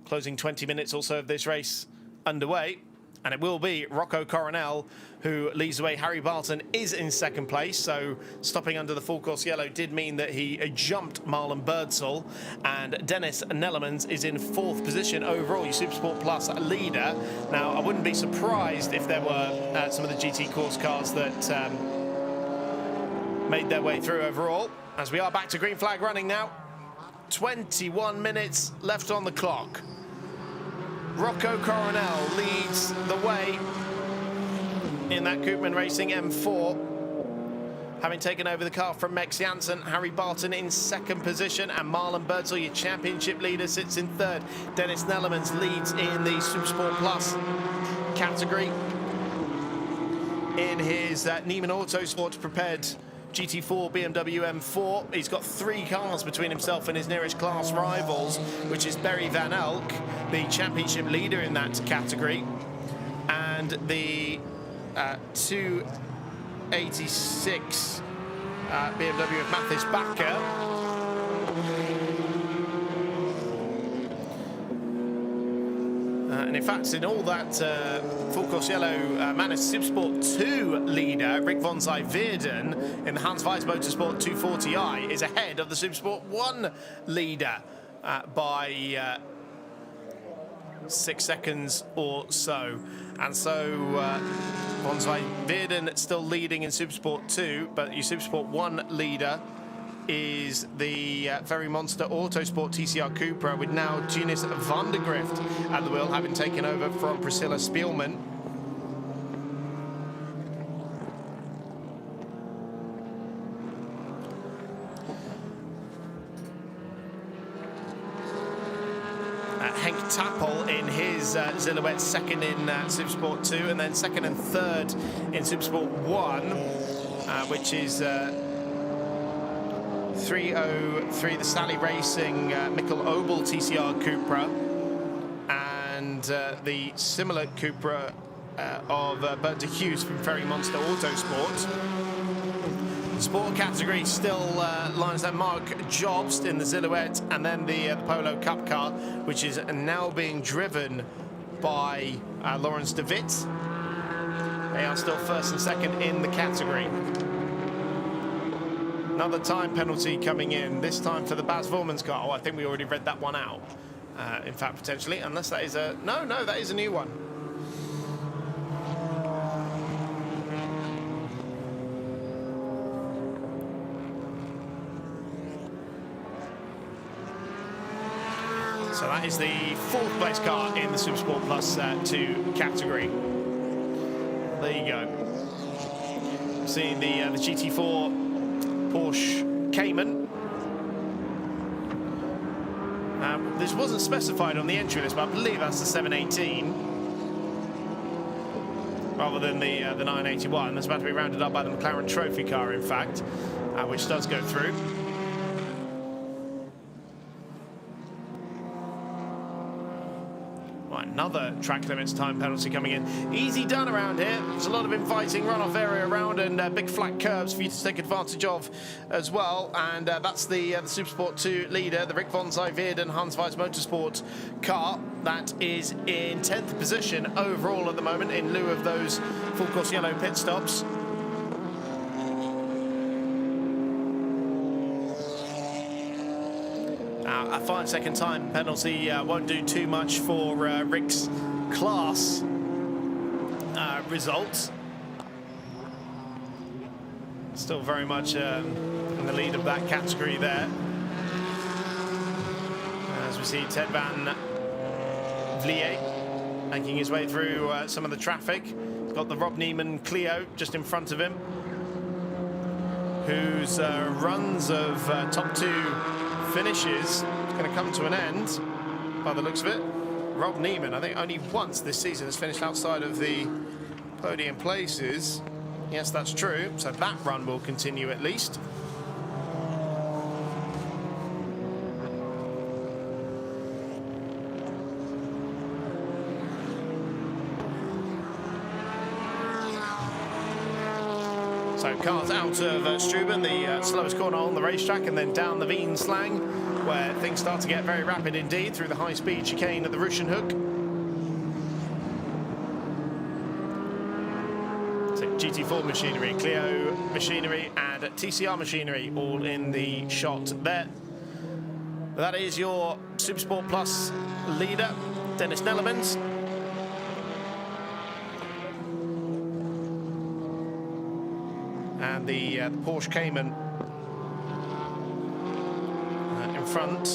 closing 20 minutes or so of this race underway. And it will be Rocco Coronel who leads the way. Harry Barton is in second place, so stopping under the full course yellow did mean that he jumped Marlon Birdsall, and Dennis Nellemans is in fourth position overall, your Supersport Plus leader. Now, I wouldn't be surprised if there were some of the GT course cars that made their way through overall, as we are back to green flag running now. 21 minutes left on the clock. Rocco Coronel leads the way in that Koopman Racing M4, having taken over the car from Mex Janssen. Harry Barton in second position, and Marlon Birdsall, your championship leader, sits in third. Dennis Nellemans leads in the Supersport Plus category in his Neiman Autosport prepared GT4 BMW M4. He's got 3 cars between himself and his nearest class rivals, which is Barry Van Elk, the championship leader in that category, and the 286 BMW of Mathis Bakker. And in fact, in all that full course yellow Manus Supersport 2 leader, Rick von Zijverden, in the Hans Weiss Motorsport 240i, is ahead of the Supersport 1 leader by 6 seconds or so. And so von Zijverden still leading in Supersport 2, but your Supersport 1 leader is the Very Monster Autosport TCR Cupra, with now Tunis van der Grift at the wheel, having taken over from Priscilla Spielman. Henk Tappel in his Zilhouette second in Supersport 2, and then second and third in Supersport 1, which is 303, the Sally Racing Mikkel Obel TCR Cupra, and the similar Cupra of Bert de Hughes from Ferry Monster Autosport. Sport category still lines that Mark Jobst in the Silhouette, and then the Polo Cup car, which is now being driven by Lawrence de Witt. They are still first and second in the category. Another time penalty coming in, this time for the Bas Voormans car. Oh, I think we already read that one out. In fact, potentially, unless that is a... No, that is a new one. So that is the fourth place car in the Supersport Plus 2 category. There you go. See the GT4 Porsche Cayman. This wasn't specified on the entry list, but I believe that's the 718 rather than the 981. That's about to be rounded up by the McLaren Trophy car, in fact, which does go through. Another track limits time penalty coming in. Easy done around here. There's a lot of inviting runoff area around and big flat curbs for you to take advantage of as well. And that's the Supersport 2 leader, the Rick von Zyweerd and Hans Weiss Motorsport car. That is in 10th position overall at the moment in lieu of those full course yellow pit stops. A 5-second time penalty won't do too much for Rick's class results. Still very much in the lead of that category there. As we see Ted van Vliet making his way through some of the traffic. He's got the Rob Neiman Clio just in front of him, whose runs of top 2 finishes going to come to an end by the looks of it. Rob Neiman, I think only once this season has finished outside of the podium places. Yes, that's true. So that run will continue at least. So cars out of Struben, the slowest corner on the racetrack, and then down the Wienslang, where things start to get very rapid indeed through the high-speed chicane at the Ruschenhoek. So GT4 machinery, Clio machinery, and TCR machinery all in the shot there. But that is your Supersport Plus leader, Dennis Nellemans. And the Porsche Cayman in front,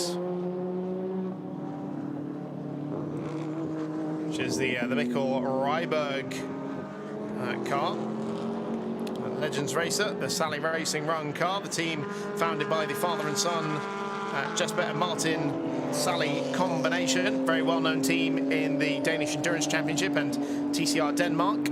which is the Mikkel Ryberg car. Legends Racer, the Sally Racing Run car, the team founded by the father and son Jesper and Martin Sally combination. Very well-known team in the Danish Endurance Championship and TCR Denmark.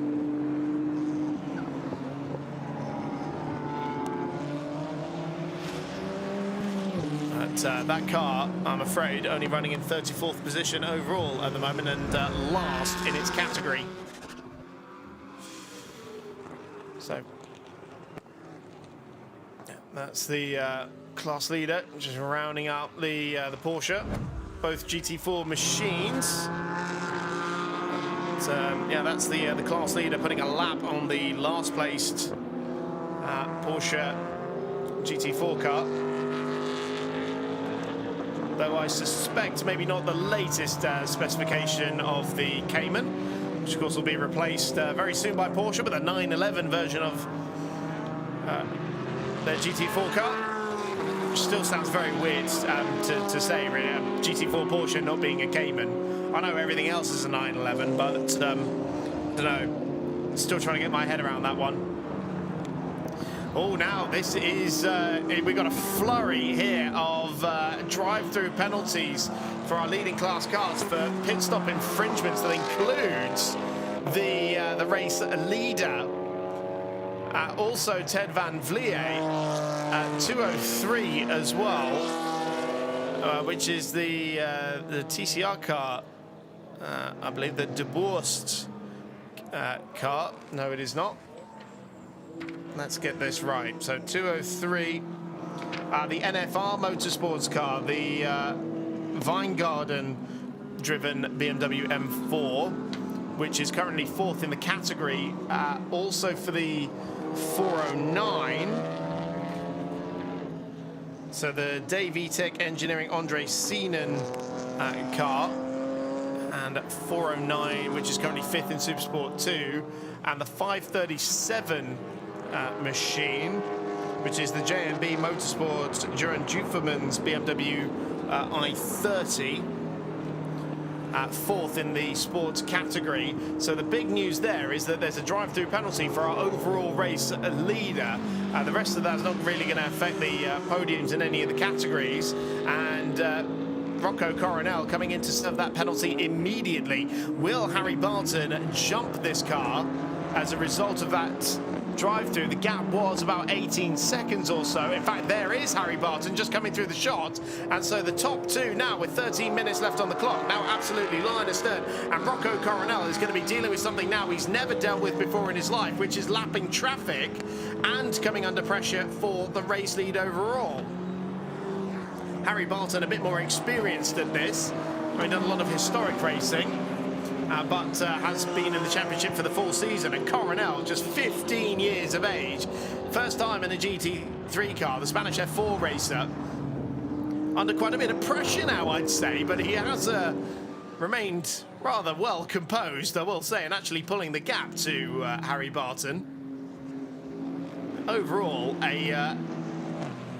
That car, I'm afraid, only running in 34th position overall at the moment and last in its category. So yeah, that's the class leader, just rounding up the Porsche. Both GT4 machines. But, yeah, that's the class leader putting a lap on the last placed Porsche GT4 car. Though I suspect maybe not the latest specification of the Cayman, which of course will be replaced very soon by Porsche, but the 911 version of their GT4 car, which still sounds very weird to say, really. GT4 Porsche not being a Cayman. I know everything else is a 911, but I don't know. Still trying to get my head around that one. Oh, now this is, we've got a flurry here of drive-through penalties for our leading class cars for pit stop infringements that includes the race leader. Also Ted van Vliet at 203 as well, which is the TCR car, I believe the De Boerst car. No, it is not. let's get this right. So 203, the NFR Motorsports car, the Weingarten-driven BMW M4, which is currently 4th in the category. Also for the 409. So the Dave Tech Engineering Andre Seenan car, and 409, which is currently 5th in Supersport 2, and the 537 machine, which is the JMB Motorsports Duran Dufermann's BMW i30, 4th in the sports category. So the big news there is that there's a drive-through penalty for our overall race leader. The rest of that's not really going to affect the podiums in any of the categories, and Rocco Coronel coming in to serve that penalty immediately. Will Harry Barton jump this car as a result of that drive-through? The gap was about 18 seconds or so. In fact, there is Harry Barton just coming through the shot, and so the top two now with 13 minutes left on the clock, now absolutely line astern, and Rocco Coronel is going to be dealing with something now he's never dealt with before in his life, which is lapping traffic and coming under pressure for the race lead overall. Harry Barton a bit more experienced at this, having done a lot of historic racing, but has been in the championship for the full season. And Coronel, just 15 years of age, first time in a GT3 car, the Spanish F4 racer, under quite a bit of pressure now, I'd say, but he has remained rather well composed, I will say, and actually pulling the gap to Harry Barton. Overall, a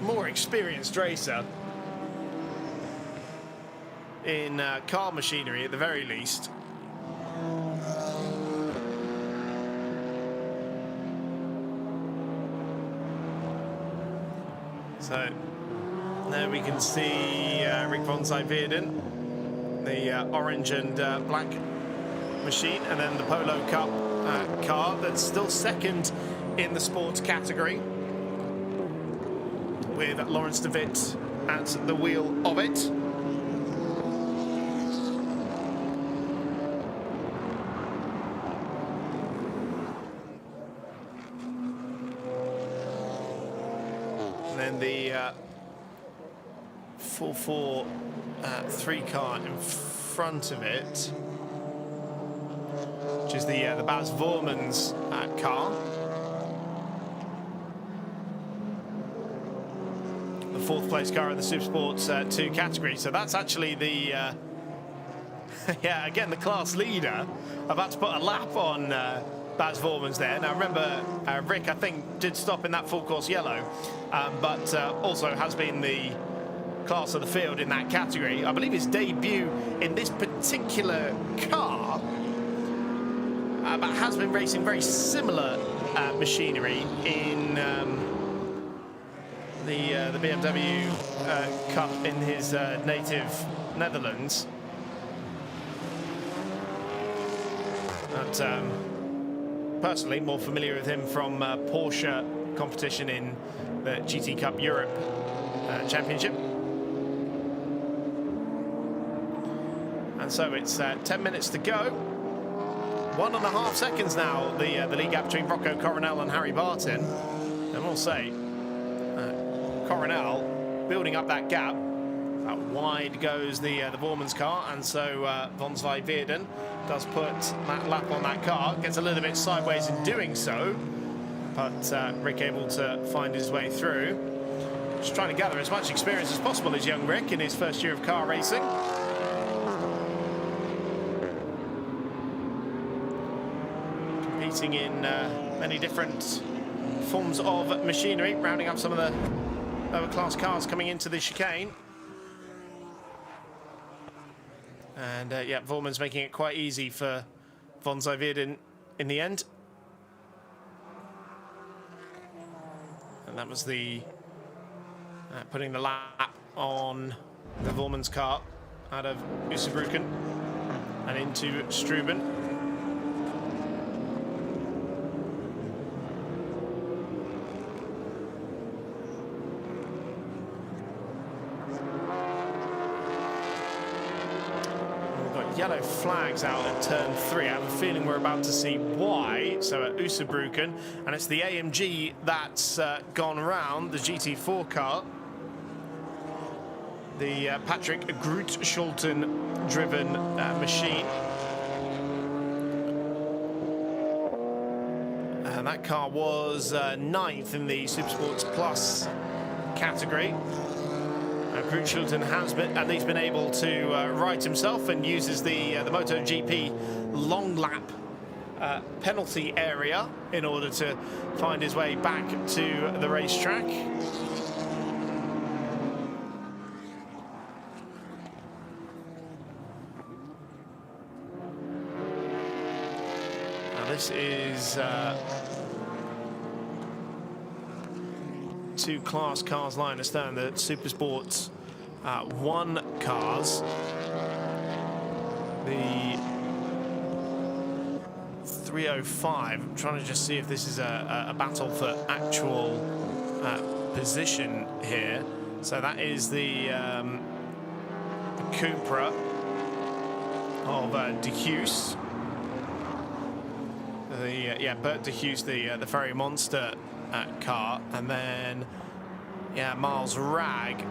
more experienced racer in car machinery at the very least. So there we can see Rick von Zijverden, the orange and black machine, and then the Polo Cup car that's still second in the sports category, with Lawrence de Witt at the wheel of it. And then the 443 car in front of it, which is the Baz Voormans car. The 4th place car in the Supersports 2 category. So that's actually the, yeah, again, the class leader, about to put a lap on Baz Voormans there. Now remember, Rick, I think, did stop in that full course yellow, but also has been the class of the field in that category. I believe his debut in this particular car, but has been racing very similar machinery in the BMW Cup in his native Netherlands. But personally, more familiar with him from Porsche competition in the GT Cup Europe Championship. And so it's 10 minutes to go. 1.5 seconds now, the lead gap between Rocco Coronel and Harry Barton. And we'll say, Coronel building up that gap. Wide goes the Voormans car, and so von Zijverden does put that lap on that car. Gets a little bit sideways in doing so, but Rick able to find his way through. Just trying to gather as much experience as possible as young Rick in his first year of car racing. Competing in many different forms of machinery, rounding up some of the lower class cars coming into the chicane. And yeah, Voormans making it quite easy for von Zijverden in the end. And that was the putting the lap on the Voormans car out of Usabrucken and into Struben. yellow flags out at turn 3. I have a feeling we're about to see why. So at Usabruken, and it's the AMG that's gone round, the GT4 car. The Patrick Groot-Schulten driven machine. And that car was 9th in the Supersports Plus category. Groot-Schulten has at least been able to right himself and uses the MotoGP long lap penalty area in order to find his way back to the racetrack. Now this is two class cars line astern, the Supersports 1 cars. The 305, I'm trying to just see if this is a battle for actual position here. So that is the Cupra of De Hughes. Bert De Hughes, the Ferry Monster car, and then Miles Ragg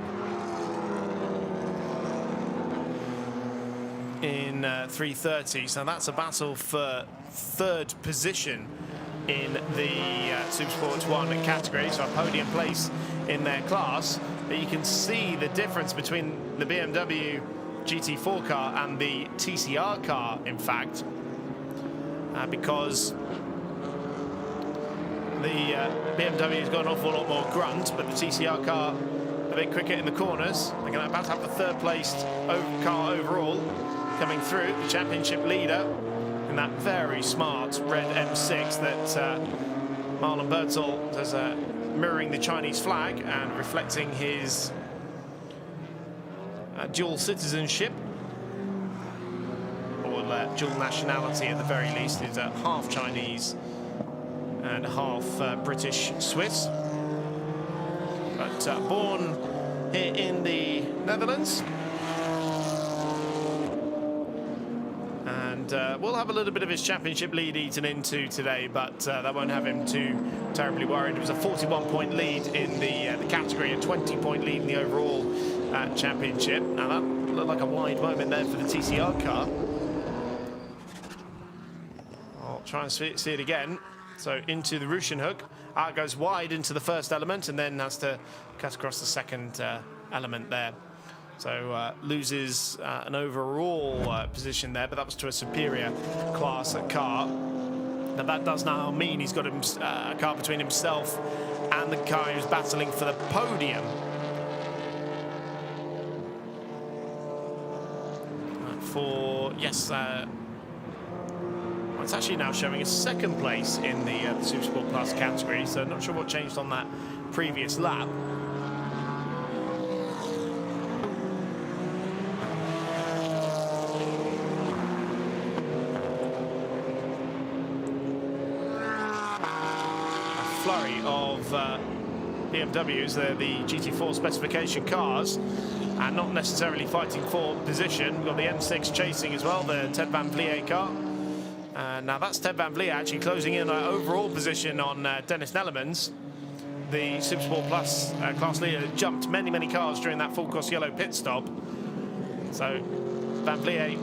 in 330. So that's a battle for 3rd position in the Supersports 1 category, so a podium place in their class. But you can see the difference between the BMW GT4 car and the TCR car, in fact, because the BMW's got an awful lot more grunt, but the TCR car a bit quicker in the corners. They're going to about to have the 3rd placed car overall coming through, the championship leader in that very smart red M6 that Marlon Bertel does, mirroring the Chinese flag and reflecting his dual citizenship, or dual nationality at the very least. He's half Chinese and half British Swiss, but born here in the Netherlands. And we'll have a little bit of his championship lead eaten into today, but that won't have him too terribly worried. It was a 41-point lead in the category, a 20-point lead in the overall championship. Now that looked like a wide moment there for the TCR car. I'll try and see it again. So into the Ruschenhoek, it goes wide into the first element and then has to cut across the second element there. So loses an overall position there, but that was to a superior class car. Now that does now mean he's got a car between himself and the car he was battling for the podium. It's actually now showing a 2nd place in the Supersport Plus category, so not sure what changed on that previous lap. A flurry of BMWs, they're the GT4 specification cars, and not necessarily fighting for position. We've got the M6 chasing as well, the Ted Van Vliet car. Now that's Ted Van Vliet actually closing in an overall position on Dennis Nellemans, the Supersport Plus class leader. Jumped many cars during that full course yellow pit stop. So Van Vliet,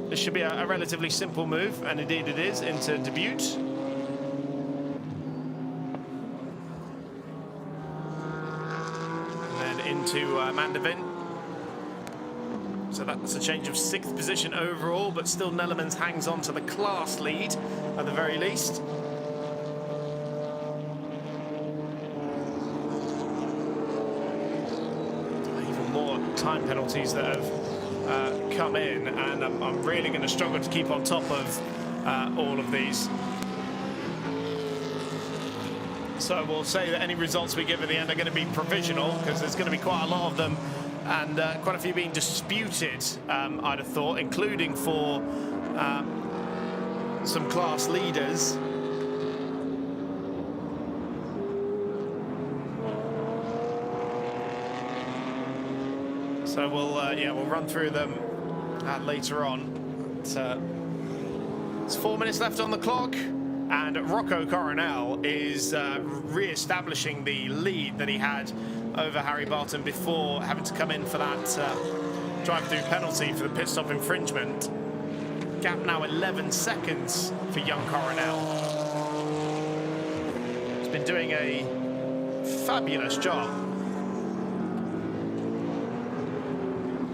this should be a relatively simple move, and indeed it is, into debut. And then into Mandevin. So that's a change of 6th position overall, but still Nellemans hangs on to the class lead at the very least. Even more time penalties that have come in, and I'm really going to struggle to keep on top of all of these. So we'll say that any results we give at the end are going to be provisional, because there's going to be quite a lot of them, and quite a few being disputed, I'd have thought, including for some class leaders. So we'll run through them later on. It's 4 minutes left on the clock, and Rocco Coronel is re-establishing the lead that he had over Harry Barton before having to come in for that drive-through penalty for the pit stop infringement. Gap now 11 seconds for young Coronel. He's been doing a fabulous job.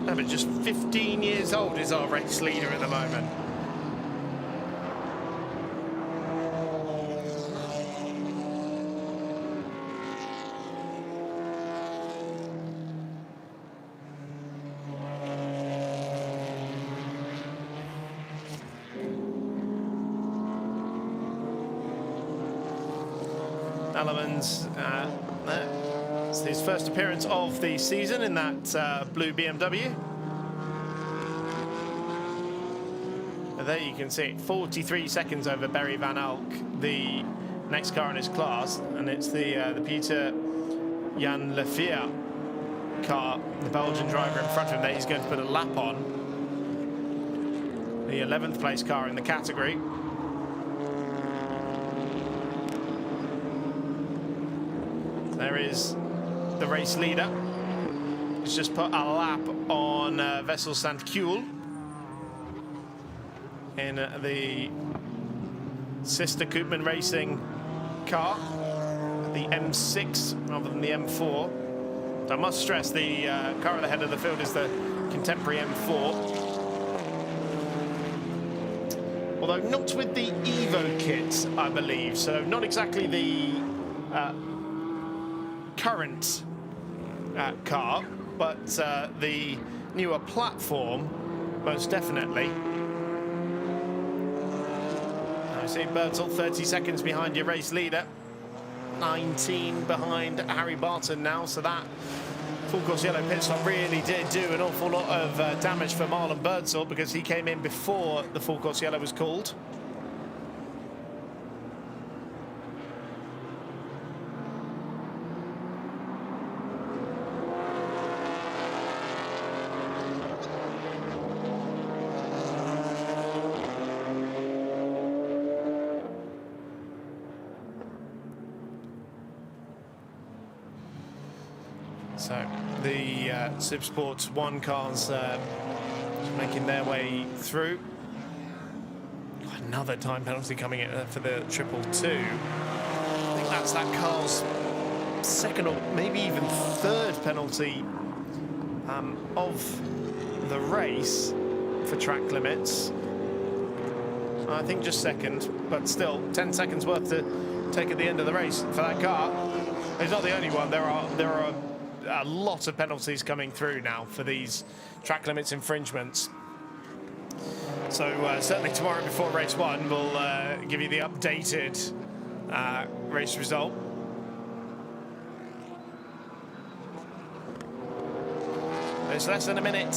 No, but just 15 years old is our race leader at the moment. Elements, it's his first appearance of the season in that blue BMW. And there you can see it, 43 seconds over Barry Van Alk, the next car in his class, and it's the Peter Jan Lefevre car, the Belgian driver in front of him there. He's going to put a lap on. The 11th place car in the category. There is the race leader. He's just put a lap on Vessel St. Kuel in the sister Koopman Racing car, the M6 rather than the M4. So I must stress the car at the head of the field is the contemporary M4. Although not with the Evo kit, I believe, so not exactly the current car, but the newer platform, most definitely. I see Bertel 30 seconds behind your race leader, 19 behind Harry Barton now, so that full course yellow pit stop really did do an awful lot of damage for Marlon Birdsall, because he came in before the full course yellow was called. So the Supersport 1 cars making their way through. Another time penalty coming in for the 222. I think that's that car's second or maybe even third penalty of the race for track limits. I think just second, but still 10 seconds worth to take at the end of the race for that car. It's not the only one. There are a lot of penalties coming through now for these track limits infringements. So certainly tomorrow before race 1 we'll give you the updated race result. There's less than a minute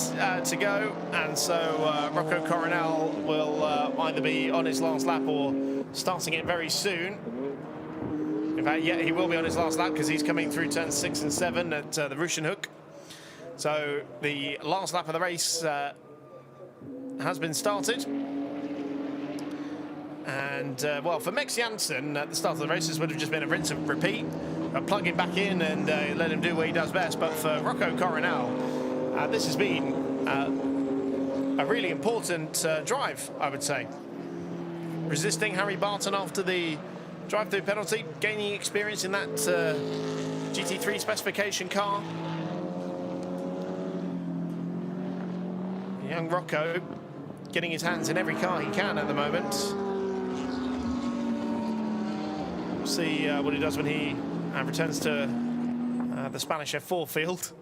to go, and so Rocco Coronel will either be on his last lap or starting it very soon. In fact, yeah, he will be on his last lap because he's coming through turns 6 and 7 at the Hankook. So the last lap of the race has been started. And, well, for Max Janssen, at the start of the races would have just been a rinse and repeat. Plug him back in and let him do what he does best. But for Rocco Coronel, this has been a really important drive, I would say. Resisting Harry Barton after the drive-through penalty, gaining experience in that GT3 specification car. Young Rocco getting his hands in every car he can at the moment. We'll see what he does when he returns to the Spanish F4 field.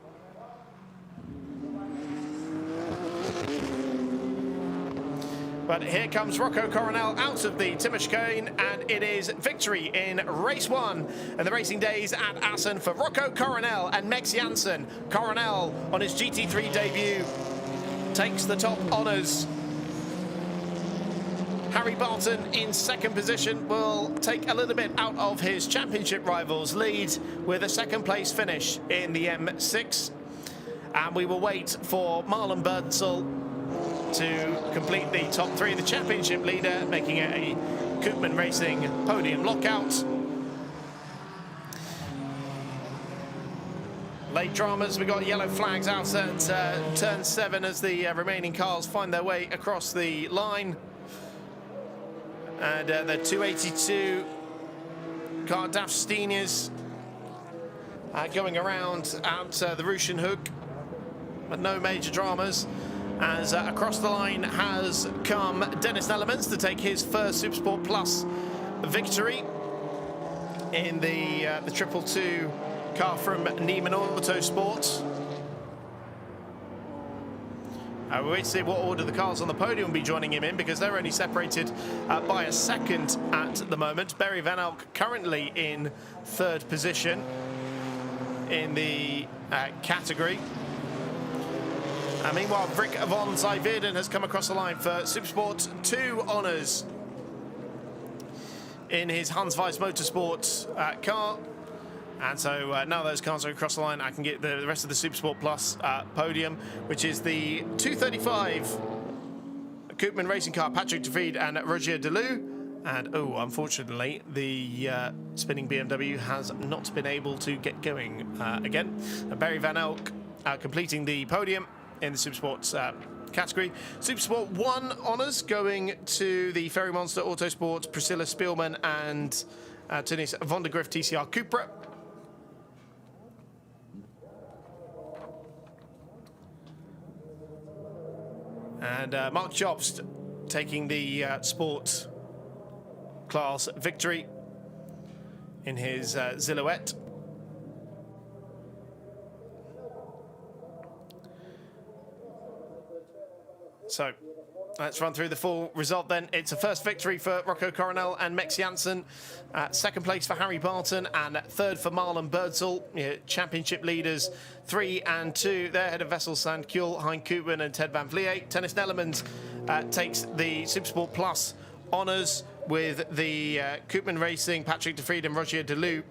But here comes Rocco Coronel out of the Timmer chicane, and it is victory in race 1 and the racing days at Assen for Rocco Coronel and Max Janssen. Coronel on his GT3 debut takes the top honours. Harry Barton in second position will take a little bit out of his championship rivals' lead with a second place finish in the M6. And we will wait for Marlon Birdsall to complete the top three. The championship leader making it a Koopman Racing podium lockout. Late dramas, we got yellow flags out at turn 7 as the remaining cars find their way across the line. And the 282 car DAF Steenius going around out the Russian Hook, but no major dramas. As across the line has come Dennis Nellemans to take his first Supersport Plus victory in the 222 car from Neiman Autosports. We wait to see what order the cars on the podium will be joining him in, because they're only separated by a second at the moment. Barry Van Elk currently in 3rd position in the category. Meanwhile, Rick von Zijverden has come across the line for Supersport 2 honours in his Hans Weiss Motorsports car. And so now those cars are across the line, I can get the rest of the Supersport Plus podium, which is the 235 Koopman Racing car, Patrick de Vries and Roger Delou. And, oh, unfortunately, the spinning BMW has not been able to get going again. Barry Van Elk completing the podium in the Supersports category. Supersport 1 honours going to the Ferry Monster Autosport, Priscilla Spielman and Tunis van der Grift TCR Cupra. And Mark Jobst taking the sport class victory in his Silhouette. So let's run through the full result then. It's a first victory for Rocco Coronel and Mex Janssen. Second place for Harry Barton and 3rd for Marlon Birdsall. Championship leaders 3 and 2. They're ahead of Vessel Sandkuhl, Hein Koopman and Ted Van Vliet. Dennis Nellemans takes the Supersport Plus honours with the Koopman Racing, Patrick de Vries and Roger Delou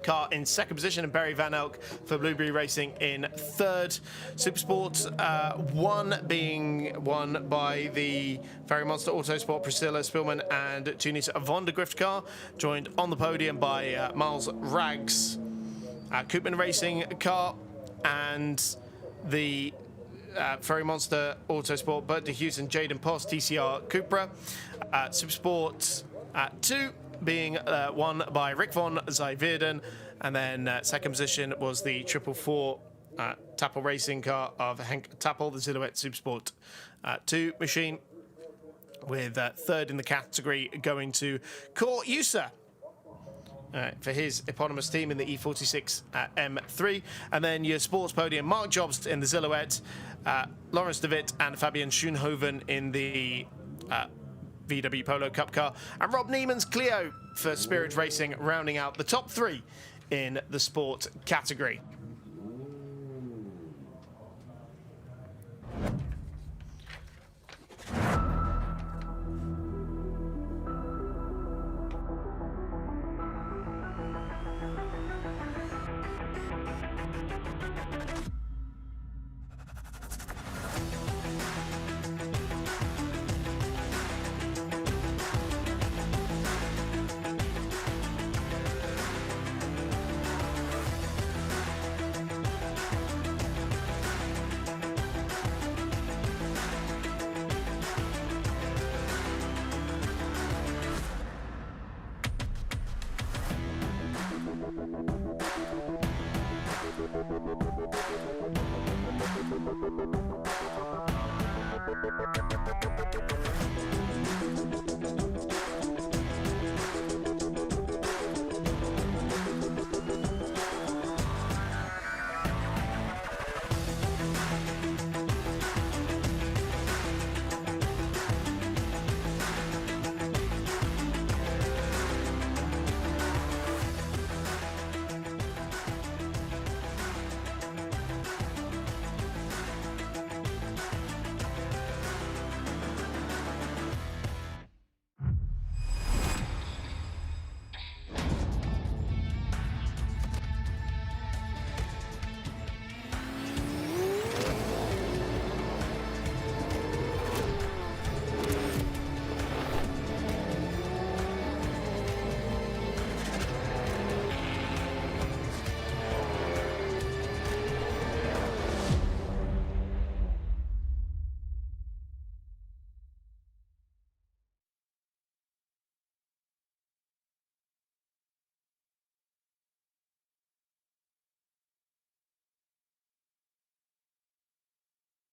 car in 2nd position, and Barry Van Elk for Blueberry Racing in 3rd. Supersport 1 being won by the Ferry Monster Autosport, Priscilla Spielman and Tunis van der Grift car, joined on the podium by Miles Rags Koopman Racing car, and the Ferry Monster Autosport, Bert de Hughes and Jaden Post TCR Cupra. Supersport 2 being won by Rick von Zijverden, and then 2nd position was the 444 Tappel Racing car of Henk Tappel, the Silhouette Supersport 2 machine, with 3rd in the category going to Cor Usa for his eponymous team in the E46 M3. And then your sports podium, Mark Jobst in the Silhouette, Lawrence de Witt and Fabian Schoenhoven in the VW Polo Cup car, and Rob Neiman's Clio for Spirit Racing, rounding out the top 3 in the sport category.